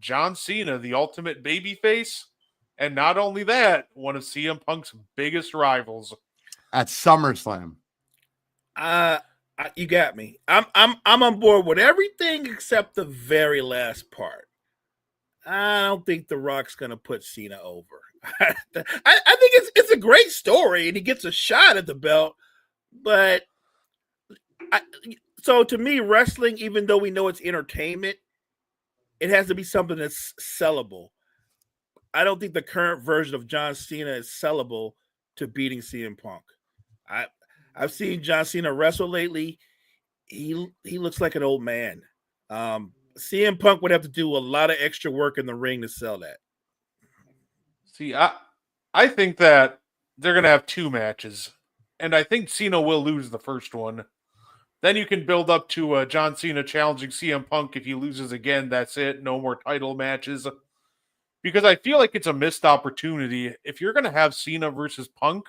Speaker 6: John Cena, the ultimate babyface? And not only that, one of CM Punk's biggest rivals.
Speaker 5: At SummerSlam.
Speaker 7: You got me. I'm on board with everything except the very last part. I don't think The Rock's gonna put Cena over. I think it's a great story, and he gets a shot at the belt. But so to me, wrestling, even though we know it's entertainment, it has to be something that's sellable. I don't think the current version of John Cena is sellable to beating CM Punk. I've seen John Cena wrestle lately. He looks like an old man. CM Punk would have to do a lot of extra work in the ring to sell that.
Speaker 6: See, I think that they're going to have two matches, and I think Cena will lose the first one. Then you can build up to John Cena challenging CM Punk. If he loses again, that's it. No more title matches. Because I feel like it's a missed opportunity. If you're going to have Cena versus Punk,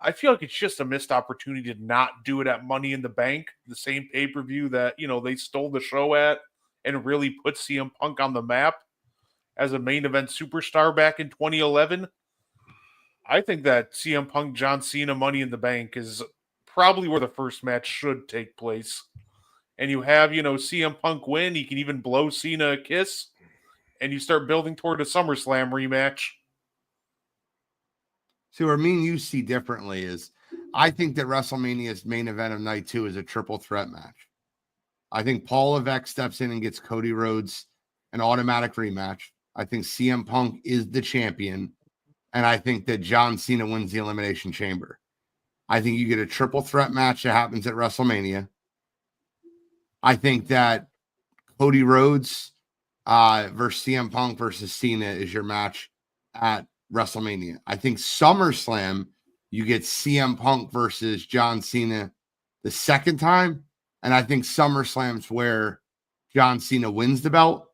Speaker 6: I feel like it's just a missed opportunity to not do it at Money in the Bank, the same pay-per-view that, they stole the show at and really put CM Punk on the map as a main event superstar back in 2011. I think that CM Punk, John Cena, Money in the Bank is probably where the first match should take place. And you have, CM Punk win. He can even blow Cena a kiss. And you start building toward a SummerSlam rematch.
Speaker 5: See, where me and you see differently is I think that WrestleMania's main event of night 2 is a triple threat match. I think Paul Levesque steps in and gets Cody Rhodes an automatic rematch. I think CM Punk is the champion. And I think that John Cena wins the Elimination Chamber. I think you get a triple threat match that happens at WrestleMania. I think that Cody Rhodes versus CM Punk versus Cena is your match at WrestleMania. I think SummerSlam, you get CM Punk versus John Cena the second time. And I think SummerSlam's where John Cena wins the belt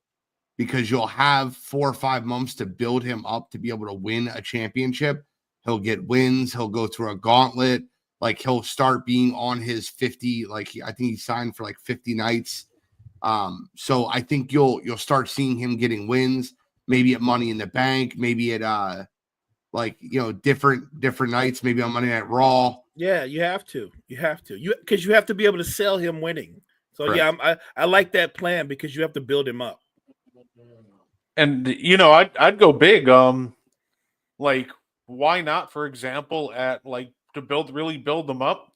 Speaker 5: because you'll have 4 or 5 months to build him up to be able to win a championship. He'll get wins. He'll go through a gauntlet. Like he'll start being on his 50. I think he signed for 50 nights. So I think you'll start seeing him getting wins, maybe at Money in the Bank, maybe at different nights, maybe on Monday Night Raw.
Speaker 7: Yeah, you have to because you have to be able to sell him winning. So
Speaker 5: Correct.
Speaker 7: yeah, I like that plan because you have to build him up.
Speaker 6: And I'd go big. Why not? For example, at to build them up,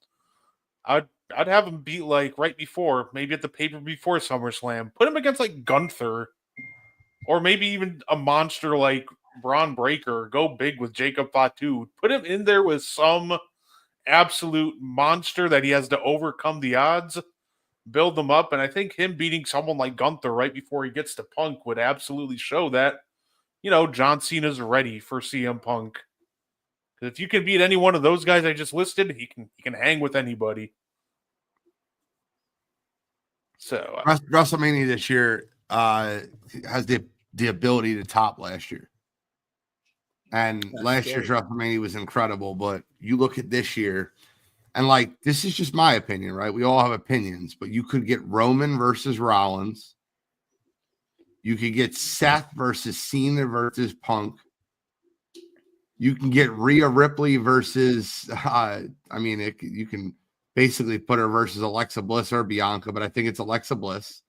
Speaker 6: I'd I'd have him beat like right before, maybe at the paper before SummerSlam. Put him against like Gunther, or maybe even a monster like Braun Breaker. Go big with Jacob Fatu. Put him in there with some absolute monster that he has to overcome the odds. Build them up, and I think him beating someone like Gunther right before he gets to Punk would absolutely show that, John Cena's ready for CM Punk. If you can beat any one of those guys I just listed, he can hang with anybody. So
Speaker 5: WrestleMania this year has the ability to top last year. And last year's WrestleMania was incredible, but you look at this year, and like, this is just my opinion, right? We all have opinions, but you could get Roman versus Rollins. You could get Seth versus Cena versus Punk. You can get Rhea Ripley versus, you can basically put her versus Alexa Bliss or Bianca, but I think it's Alexa Bliss.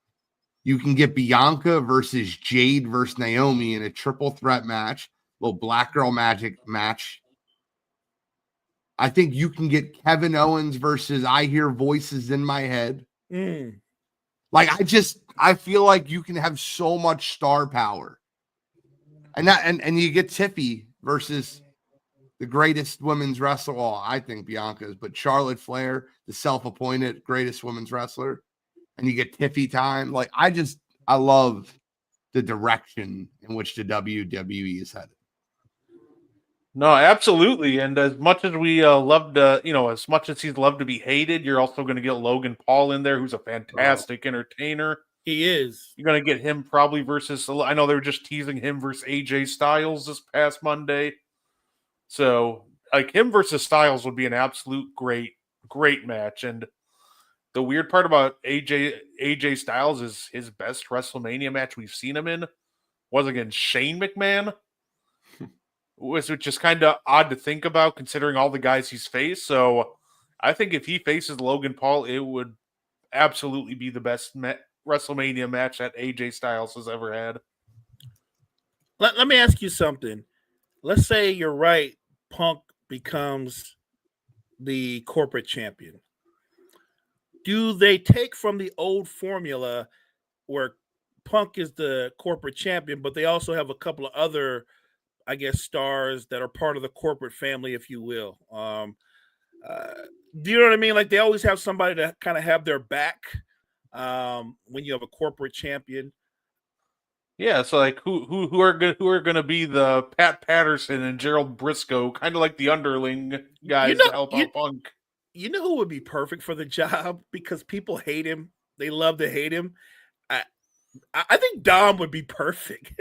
Speaker 5: You can get Bianca versus Jade versus Naomi in a triple threat match, little black girl magic match. I think you can get Kevin Owens versus I Hear Voices in My Head. Like, I feel like you can have so much star power. And you get Tiffy versus the greatest women's wrestler. Well, I think Bianca's, but Charlotte Flair, the self-appointed greatest women's wrestler. And you get Tiffy time. Like, I love the direction in which the WWE is headed.
Speaker 6: no, absolutely. And as much as we love to, as much as he's loved to be hated, you're also going to get Logan Paul in there, who's a fantastic entertainer.
Speaker 7: He is.
Speaker 6: You're going to get him probably versus, I know they were just teasing him versus AJ Styles this past Monday. So, like, him versus Styles would be an absolute great match. And the weird part about AJ Styles is his best WrestleMania match we've seen him in was against Shane McMahon, which is kind of odd to think about considering all the guys he's faced. So I think if he faces Logan Paul, it would absolutely be the best WrestleMania match that AJ Styles has ever had.
Speaker 7: Let me ask you something. Let's say you're right. Punk becomes the corporate champion. Do they take from the old formula where Punk is the corporate champion, but they also have a couple of other, I guess, stars that are part of the corporate family, if you will? Do you know what I mean? Like, they always have somebody to kind of have their back when you have a corporate champion.
Speaker 6: Yeah, so like who are going to be the Pat Patterson and Gerald Briscoe, kind of like the underling guys to help out Punk.
Speaker 7: You know who would be perfect for the job because people hate him. They love to hate him. I think Dom would be perfect.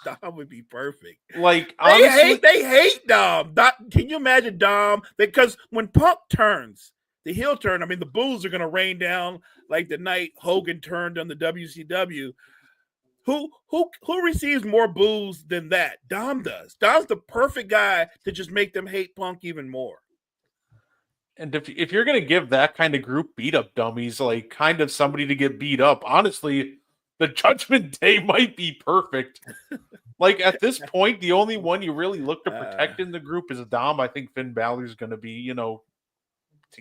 Speaker 7: Dom would be perfect.
Speaker 6: Like, honestly,
Speaker 7: they hate Dom. Can you imagine Dom? Because when Punk turns, the heel turn, I mean, the boos are going to rain down like the night Hogan turned on the WCW. Who receives more boos than that? Dom does. Dom's the perfect guy to just make them hate Punk even more.
Speaker 6: And if you're going to give that kind of group beat up dummies, like kind of somebody to get beat up, honestly, the Judgment Day might be perfect. Like, at this point, the only one you really look to protect in the group is Dom. I think Finn Balor's going to be,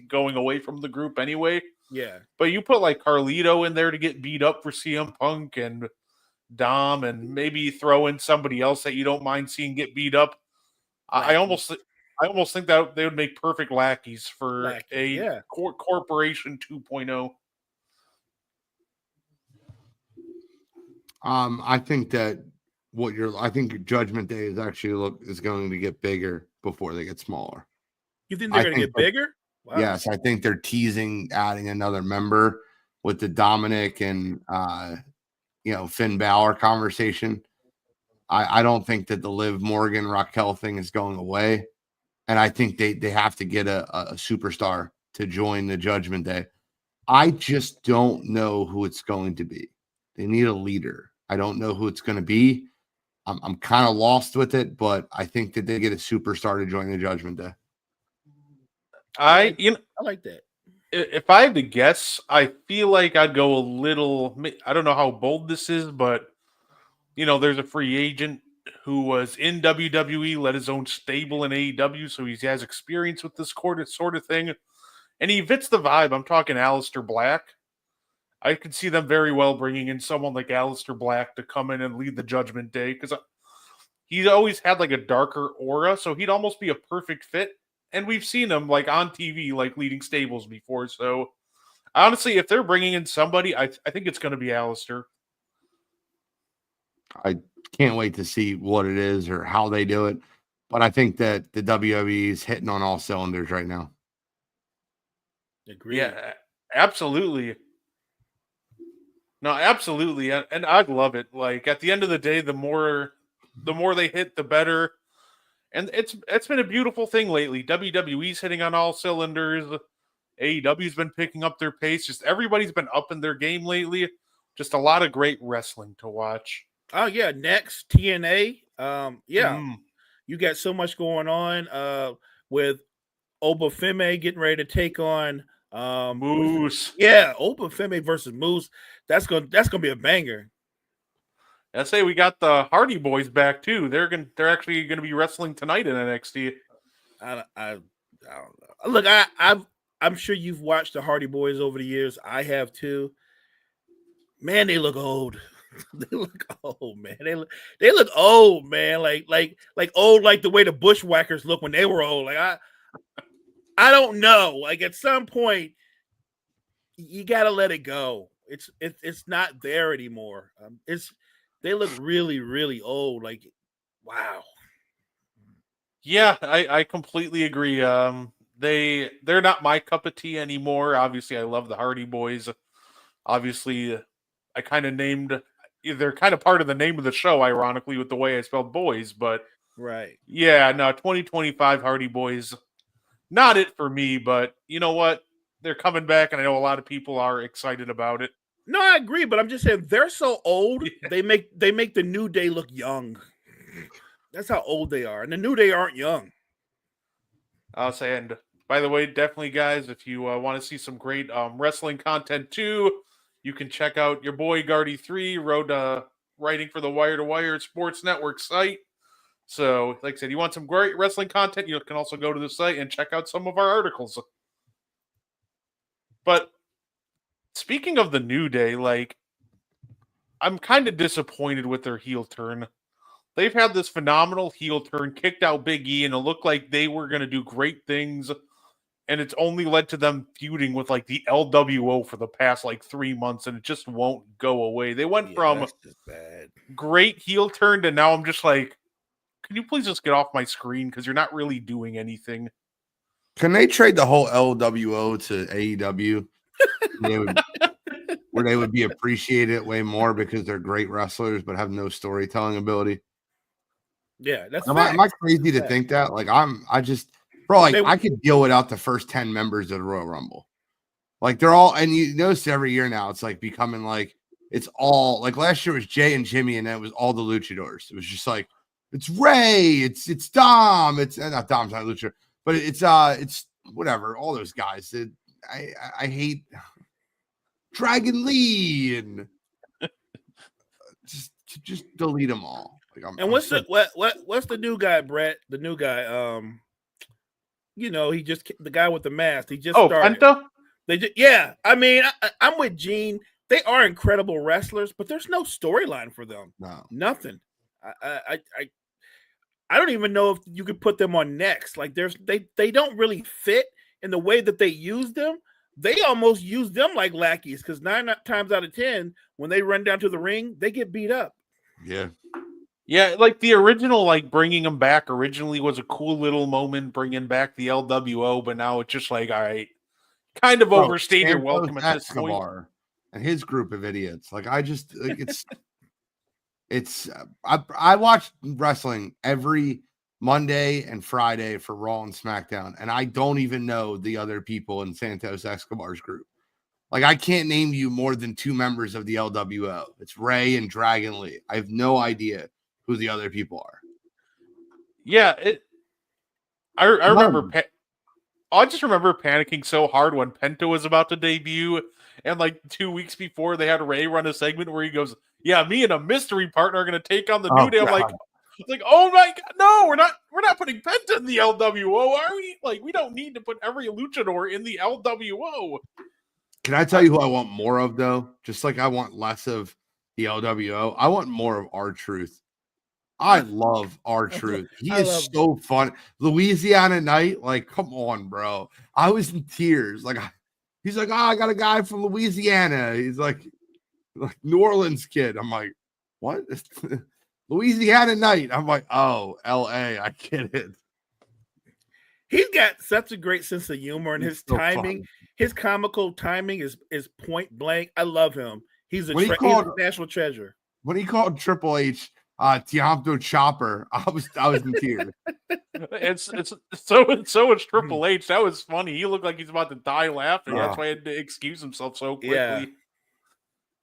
Speaker 6: going away from the group anyway.
Speaker 7: Yeah. But
Speaker 6: you put like Carlito in there to get beat up for CM Punk and Dom, and maybe throw in somebody else that you don't mind seeing get beat up. I almost think that they would make perfect lackeys for corporation 2.0.
Speaker 5: I think that I think Judgment Day is going to get bigger before they get smaller.
Speaker 7: You think they're going to get bigger?
Speaker 5: Wow. Yes, I think they're teasing adding another member with the Dominic and Finn Balor conversation. I don't think that the Liv Morgan Raquel thing is going away. And I think they have to get a superstar to join the Judgment Day. I just don't know who it's going to be. They need a leader. I don't know who it's going to be. I'm kind of lost with it, but I think that they get a superstar to join the Judgment Day.
Speaker 6: I
Speaker 7: like that.
Speaker 6: If I had to guess, I feel like I'd go a little. I don't know how bold this is, but there's a free agent who was in WWE, led his own stable in AEW, so he has experience with this sort of thing. and he fits the vibe. I'm talking Aleister Black. I could see them very well bringing in someone like Aleister Black to come in and lead the Judgment Day, because he's always had like a darker aura, so he'd almost be a perfect fit. And we've seen him like on TV, like leading stables before. So honestly, if they're bringing in somebody, I think it's going to be Aleister.
Speaker 5: I can't wait to see what it is or how they do it. But I think that the WWE is hitting on all cylinders right now.
Speaker 7: Agreed.
Speaker 6: Yeah, absolutely. No, absolutely. And I'd love it. Like at the end of the day, the more they hit, the better. And it's been a beautiful thing lately. WWE's hitting on all cylinders. AEW's been picking up their pace. Just everybody's been up in their game lately. Just a lot of great wrestling to watch.
Speaker 7: Oh yeah, next TNA. You got so much going on with Obafemi getting ready to take on
Speaker 6: Moose.
Speaker 7: Yeah, Obafemi versus Moose. That's gonna be a banger.
Speaker 6: I say we got the Hardy Boys back too. They're actually gonna be wrestling tonight in NXT.
Speaker 7: I don't know. Look, I'm sure you've watched the Hardy Boys over the years. I have too. Man, they look old. They look old, man. They look old, man. Like old, like the way the Bushwhackers look when they were old. Like I don't know. Like at some point, you gotta let it go. It's not there anymore. They look really, really old. Like, wow.
Speaker 6: Yeah, I completely agree. They're not my cup of tea anymore. Obviously, I love the Hardy Boys. Obviously, I kind of named. They're kind of part of the name of the show, ironically, with the way I spelled boys. But
Speaker 7: right,
Speaker 6: yeah, no, 2025 Hardy Boys, not it for me. But you know what? They're coming back, and I know a lot of people are excited about it.
Speaker 7: No, I agree, but I'm just saying they're so old. Yeah. They make the New Day look young. That's how old they are, and the New Day aren't young.
Speaker 6: I'll say, and by the way, definitely, guys, if you want to see some great wrestling content too, you can check out your boy Gardy 3 wrote writing for the Wire to Wire Sports Network site. So, like I said, you want some great wrestling content, you can also go to the site and check out some of our articles. But speaking of the New Day, like, I'm kind of disappointed with their heel turn. They've had this phenomenal heel turn, kicked out Big E, and it looked like they were going to do great things. And it's only led to them feuding with, like, the LWO for the past, like, 3 months, and it just won't go away. They went from great heel turn to now I'm just like, can you please just get off my screen? Because you're not really doing anything.
Speaker 5: Can they trade the whole LWO to AEW? Where they would be appreciated way more because they're great wrestlers but have no storytelling ability.
Speaker 7: Yeah, that's
Speaker 5: am I crazy to think that? Like I could deal without the first 10 members of the Royal Rumble. Like they're all, and you notice every year now it's like becoming like it's all like last year was Jay and Jimmy, and then it was all the luchadors. It was just like it's Ray, it's Dom, it's not Dom's not luchador, but it's whatever, all those guys. I hate Dragon Lee and just delete them all. Like
Speaker 7: what's the new guy, Brett? The new guy, he just the guy with the mask. He just started. Penta? I mean, I'm with Gene. They are incredible wrestlers, but there's no storyline for them.
Speaker 5: No,
Speaker 7: nothing. I don't even know if you could put them on next. Like they don't really fit in the way that they use them. They almost use them like lackeys because 9 times out of 10, when they run down to the ring, they get beat up.
Speaker 5: Yeah.
Speaker 6: Yeah, like the original, like bringing them back originally was a cool little moment, bringing back the LWO, but now it's just like, all right, kind of overstayed your welcome at this point.
Speaker 5: And his group of idiots. Like I just like I watch wrestling every Monday and Friday for Raw and SmackDown, and I don't even know the other people in Santos Escobar's group. Like, I can't name you more than 2 members of the LWO. It's Ray and Dragon Lee. I have no idea who the other people are.
Speaker 6: Yeah, I remember. I just remember panicking so hard when Penta was about to debut, and like 2 weeks before, they had Ray run a segment where he goes, "Yeah, me and a mystery partner are going to take on the New Day." I'm like, It's like, oh my god, no, we're not putting Penta in the LWO, are we? Like, we don't need to put every luchador in the LWO.
Speaker 5: Can I tell you who I want more of, though? Just like I want less of the LWO, I want more of R-Truth. I love R-Truth. He is so fun. Louisiana Night, like, come on, bro. I was in tears. Like, he's like, oh, I got a guy from Louisiana. He's like New Orleans kid. I'm like, what? Louisiana Night. I'm like, oh, LA. I get it.
Speaker 7: He's got such a great sense of humor, and
Speaker 5: He's
Speaker 7: his
Speaker 5: so
Speaker 7: timing,
Speaker 5: fun.
Speaker 7: his comical timing is point blank. I love him. He's a,
Speaker 5: When he
Speaker 7: he's
Speaker 5: called-
Speaker 7: a national treasure.
Speaker 5: When he called Triple H Tiamto Chopper, I was in tears.
Speaker 6: It's so is Triple H. That was funny. He looked like he's about to die laughing. That's why he had to excuse himself so quickly.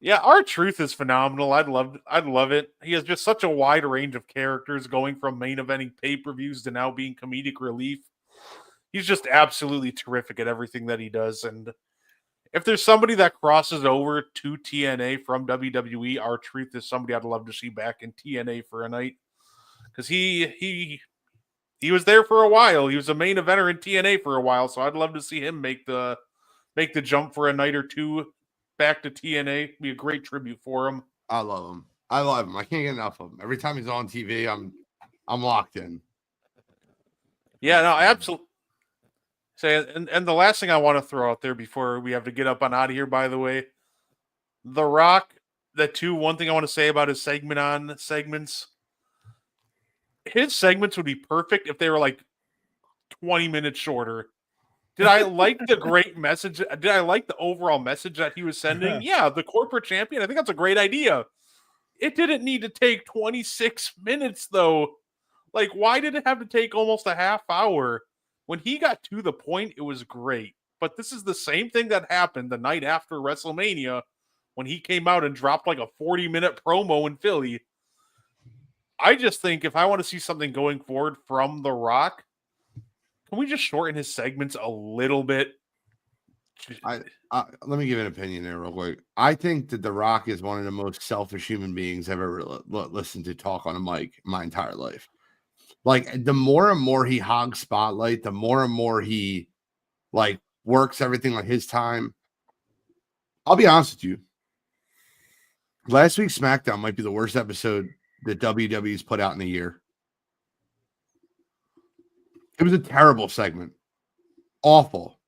Speaker 6: Yeah, R-Truth is phenomenal. I'd love it. He has just such a wide range of characters, going from main eventing pay-per-views to now being comedic relief. He's just absolutely terrific at everything that he does. And if there's somebody that crosses over to TNA from WWE, R-Truth is somebody I'd love to see back in TNA for a night. Because he was there for a while. He was a main eventer in TNA for a while, so I'd love to see him make the jump for a night or two back to TNA. Be a great tribute for him.
Speaker 5: I love him. I can't get enough of him. Every time he's on TV, I'm locked in.
Speaker 6: Yeah, no, absolutely. And the last thing I want to throw out there before we have to get up and out of here, by the way, The Rock, one thing I want to say about his segments, his segments would be perfect if they were like 20 minutes shorter. Did I like the great message? Did I like the overall message that he was sending? Yeah, the corporate champion. I think that's a great idea. It didn't need to take 26 minutes, though. Like, why did it have to take almost a half hour? When he got to the point, it was great. But this is the same thing that happened the night after WrestleMania when he came out and dropped like a 40-minute promo in Philly. I just think if I want to see something going forward from The Rock, can we just shorten his segments a little bit?
Speaker 5: Let me give an opinion there real quick. I think that The Rock is one of the most selfish human beings I've ever listened to talk on a mic my entire life. Like, the more and more he hogs spotlight, the more and more he like works everything on his time. I'll be honest with you. Last week's SmackDown might be the worst episode that WWE's put out in a year. It was a terrible segment. Awful.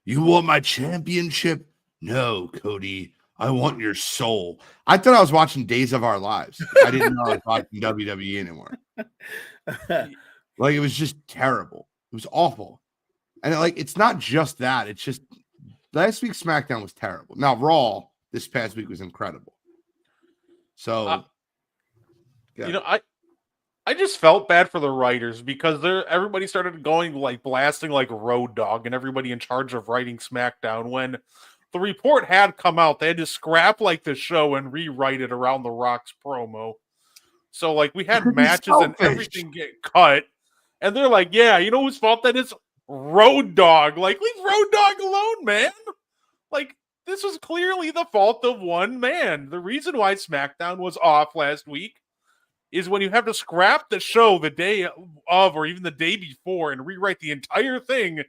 Speaker 5: You want my championship? No, Cody. I want your soul. I thought I was watching Days of Our Lives. I didn't know I was watching WWE anymore. Like, it was just terrible. It was awful. And it's not just that. It's just last week's SmackDown was terrible. Now, Raw this past week was incredible. So,
Speaker 6: I just felt bad for the writers because everybody started going blasting like Road Dogg and everybody in charge of writing SmackDown. When the report had come out, they had to scrap the show and rewrite it around The Rock's promo. So we had matches and everything get cut, and they're like, "Yeah, you know whose fault that is? Road Dogg. Leave Road Dogg alone, man. This was clearly the fault of one man. The reason why SmackDown was off last week is when you have to scrap the show the day of or even the day before and rewrite the entire thing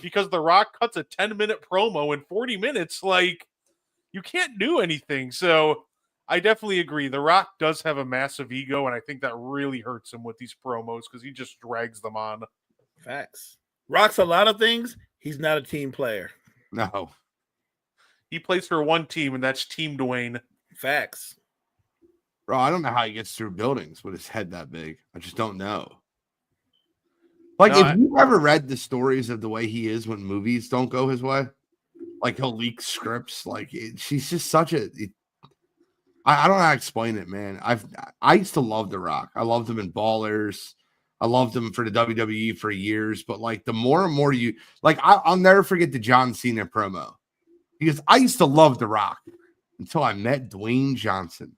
Speaker 6: because The Rock cuts a 10-minute promo in 40 minutes. You can't do anything. So I definitely agree. The Rock does have a massive ego, and I think that really hurts him with these promos because he just drags them on.
Speaker 7: Facts. Rock's a lot of things. He's not a team player.
Speaker 5: No.
Speaker 6: He plays for one team, and that's Team Dwayne.
Speaker 7: Facts.
Speaker 5: Bro, I don't know how he gets through buildings with his head that big. I just don't know. If you've ever read the stories of the way he is when movies don't go his way, he'll leak scripts. She's just such a. I don't know how to explain it, man. I used to love The Rock. I loved him in Ballers. I loved him for the WWE for years. But the more and more you I'll never forget the John Cena promo because I used to love The Rock until I met Dwayne Johnson.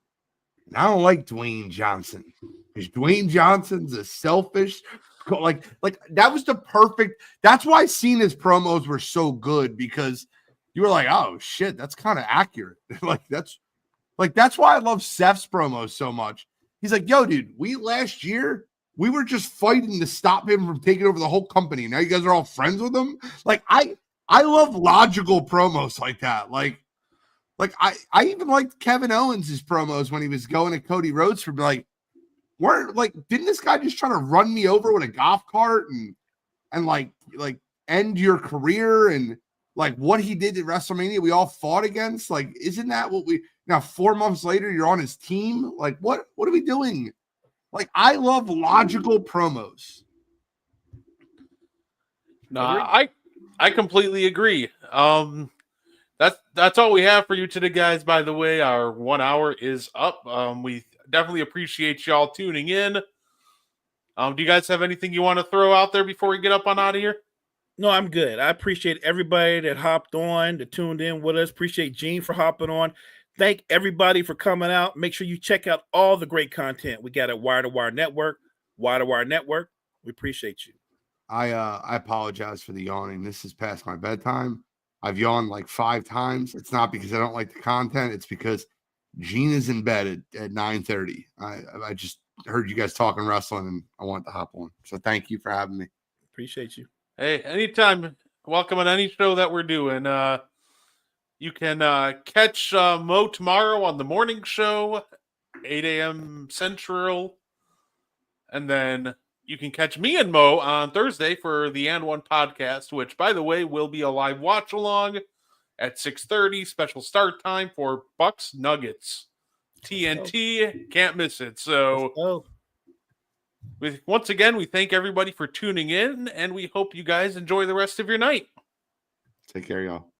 Speaker 5: And I don't like Dwayne Johnson because Dwayne Johnson's a selfish. That was the perfect. That's why Cena's promos were so good because you were like, oh shit, that's kind of accurate. That's why I love Seth's promos so much. He's like, yo, dude, last year, we were just fighting to stop him from taking over the whole company. Now you guys are all friends with him. Like, I love logical promos like that. Like I even liked Kevin Owens' promos when he was going to Cody Rhodes for like, didn't this guy just try to run me over with a golf cart and like end your career and like what he did at WrestleMania we all fought against? Like, isn't that what now 4 months later you're on his team? Like, what are we doing? Like, I love logical promos.
Speaker 6: No, I completely agree. That's all we have for you today, guys. By the way, our 1 hour is up. We definitely appreciate y'all tuning in. Do you guys have anything you want to throw out there before we get up on out of here?
Speaker 7: No, I'm good. I appreciate everybody that hopped on, that tuned in with us. Appreciate Gene for hopping on. Thank everybody for coming out. Make sure you check out all the great content we got at Wire to Wire Network. Wire to Wire Network. We appreciate you.
Speaker 5: I apologize for the yawning. This is past my bedtime. I've yawned like 5 times. It's not because I don't like the content. It's because Gene is in bed at 9:30. I just heard you guys talking wrestling and I wanted to hop on. So thank you for having me.
Speaker 7: Appreciate you.
Speaker 6: Hey, anytime. Welcome on any show that we're doing. You can catch Mo tomorrow on the morning show, 8 a.m. Central. And then you can catch me and Mo on Thursday for the And One podcast, which, by the way, will be a live watch along at 6:30, special start time for Bucks Nuggets. TNT, can't miss it. So, once again, we thank everybody for tuning in, and we hope you guys enjoy the rest of your night.
Speaker 5: Take care, y'all.